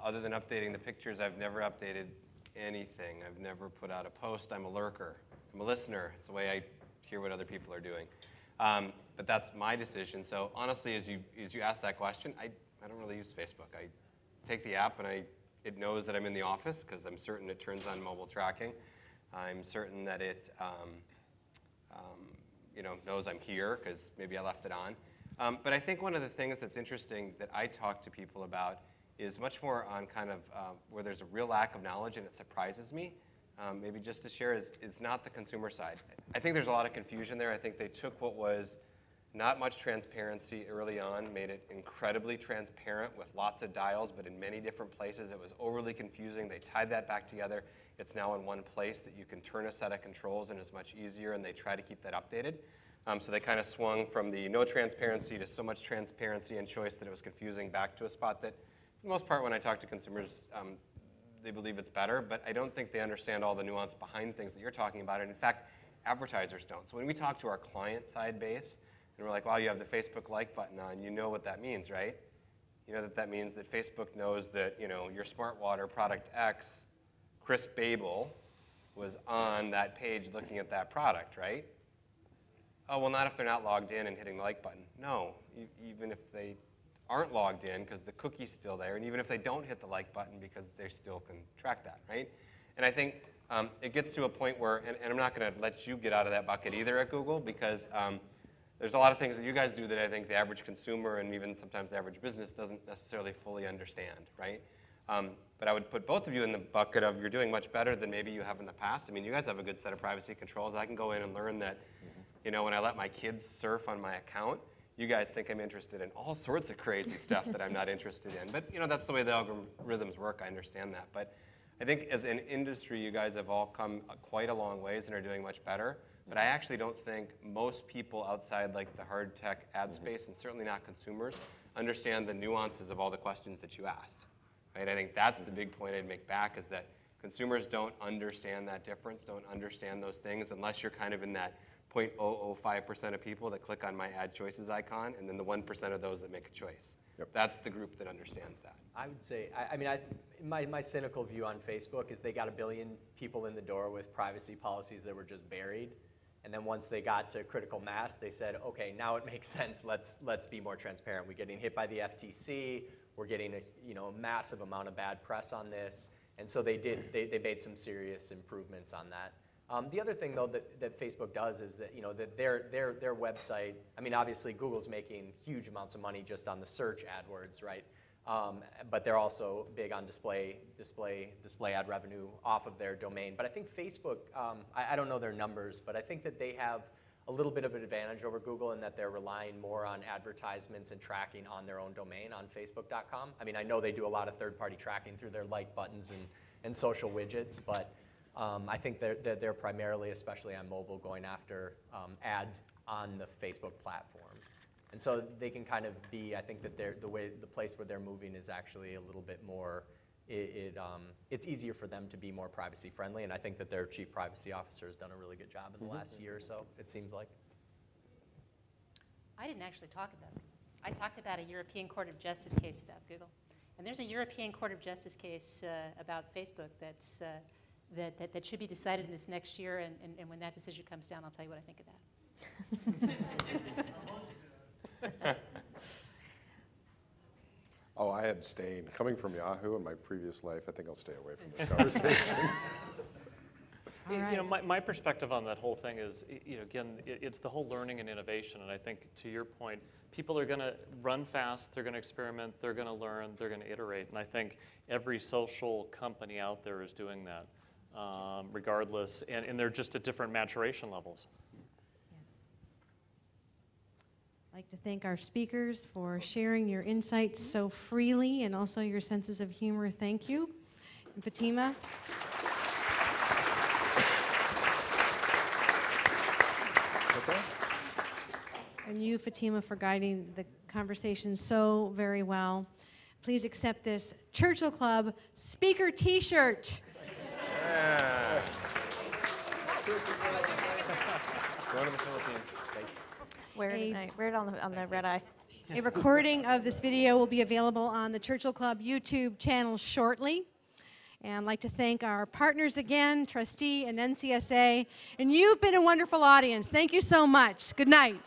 Other than updating the pictures, I've never updated anything. I've never put out a post. I'm a lurker. I'm a listener. It's the way I hear what other people are doing. But that's my decision. So honestly, as you ask that question, I don't really use Facebook. I take the app and it knows that I'm in the office because I'm certain it turns on mobile tracking. I'm certain that it knows I'm here because maybe I left it on. But I think one of the things that's interesting that I talk to people about is much more on kind of where there's a real lack of knowledge and it surprises me. Maybe just to share is not the consumer side. I think there's a lot of confusion there. I think they took what was not much transparency early on, made it incredibly transparent with lots of dials, but in many different places. It was overly confusing. They tied that back together. It's now in one place that you can turn a set of controls and it's much easier, and they try to keep that updated. So they kind of swung from the no transparency to so much transparency and choice that it was confusing back to a spot that, for the most part, when I talk to consumers, they believe it's better, but I don't think they understand all the nuance behind things that you're talking about. And in fact, advertisers don't. So when we talk to our client-side base, and we're like, wow, you have the Facebook like button on, you know what that means, right? You know that means that Facebook knows that, your smart water product X, Chris Babel, was on that page looking at that product, right? Oh, well, not if they're not logged in and hitting the like button. No, even if they aren't logged in because the cookie's still there, and even if they don't hit the like button because they still can track that, right? And I think it gets to a point where, and I'm not going to let you get out of that bucket either at Google, because there's a lot of things that you guys do that I think the average consumer and even sometimes the average business doesn't necessarily fully understand, right? But I would put both of you in the bucket of you're doing much better than maybe you have in the past. I mean, you guys have a good set of privacy controls. I can go in and learn that, you know, when I let my kids surf on my account, you guys think I'm interested in all sorts of crazy stuff that I'm not interested in. But, you know, that's the way the algorithms work. I understand that. But I think as an industry, you guys have all come quite a long ways and are doing much better. But I actually don't think most people outside like the hard tech ad space, and certainly not consumers, understand the nuances of all the questions that you asked. Right? I think that's the big point I'd make back, is that consumers don't understand that difference, don't understand those things, unless you're kind of in that 0.005% of people that click on my add choices icon, and then the 1% of those that make a choice. Yep. That's the group that understands that. I would say, I mean, my cynical view on Facebook is they got 1 billion people in the door with privacy policies that were just buried. And then once they got to critical mass, they said, okay, now it makes sense. Let's be more transparent. We're getting hit by the FTC. We're getting a massive amount of bad press on this. And so they made some serious improvements on that. The other thing, though, that Facebook does is that, that their website, I mean, obviously Google's making huge amounts of money just on the search AdWords, right? But they're also big on display ad revenue off of their domain. But I think Facebook, I don't know their numbers, but I think that they have a little bit of an advantage over Google in that they're relying more on advertisements and tracking on their own domain on Facebook.com. I mean, I know they do a lot of third-party tracking through their like buttons and social widgets, but I think they're primarily, especially on mobile, going after ads on the Facebook platform. And so they can kind of be, I think that the place where they're moving is actually a little bit more, it's easier for them to be more privacy friendly, and I think that their chief privacy officer has done a really good job in the last year or so, it seems like. I didn't actually talk about it. I talked about a European Court of Justice case about Google. And there's a European Court of Justice case about Facebook that should be decided in this next year, and when that decision comes down, I'll tell you what I think of that. Oh, I abstain. Coming from Yahoo in my previous life, I think I'll stay away from this conversation. All right. You know, my perspective on that whole thing is, again, it's the whole learning and innovation. And I think, to your point, people are going to run fast, they're going to experiment, they're going to learn, they're going to iterate. And I think every social company out there is doing that, regardless. And they're just at different maturation levels. I'd like to thank our speakers for sharing your insights so freely and also your senses of humor. Thank you. And Fatemeh. Okay. And you, Fatemeh, for guiding the conversation so very well. Please accept this Churchill Club speaker T-shirt. Yeah. Going to the Philippines. Thanks. Wear it on the red eye. A recording of this video will be available on the Churchill Club YouTube channel shortly. And I'd like to thank our partners again, TRUSTe and NCSA. And you've been a wonderful audience. Thank you so much. Good night.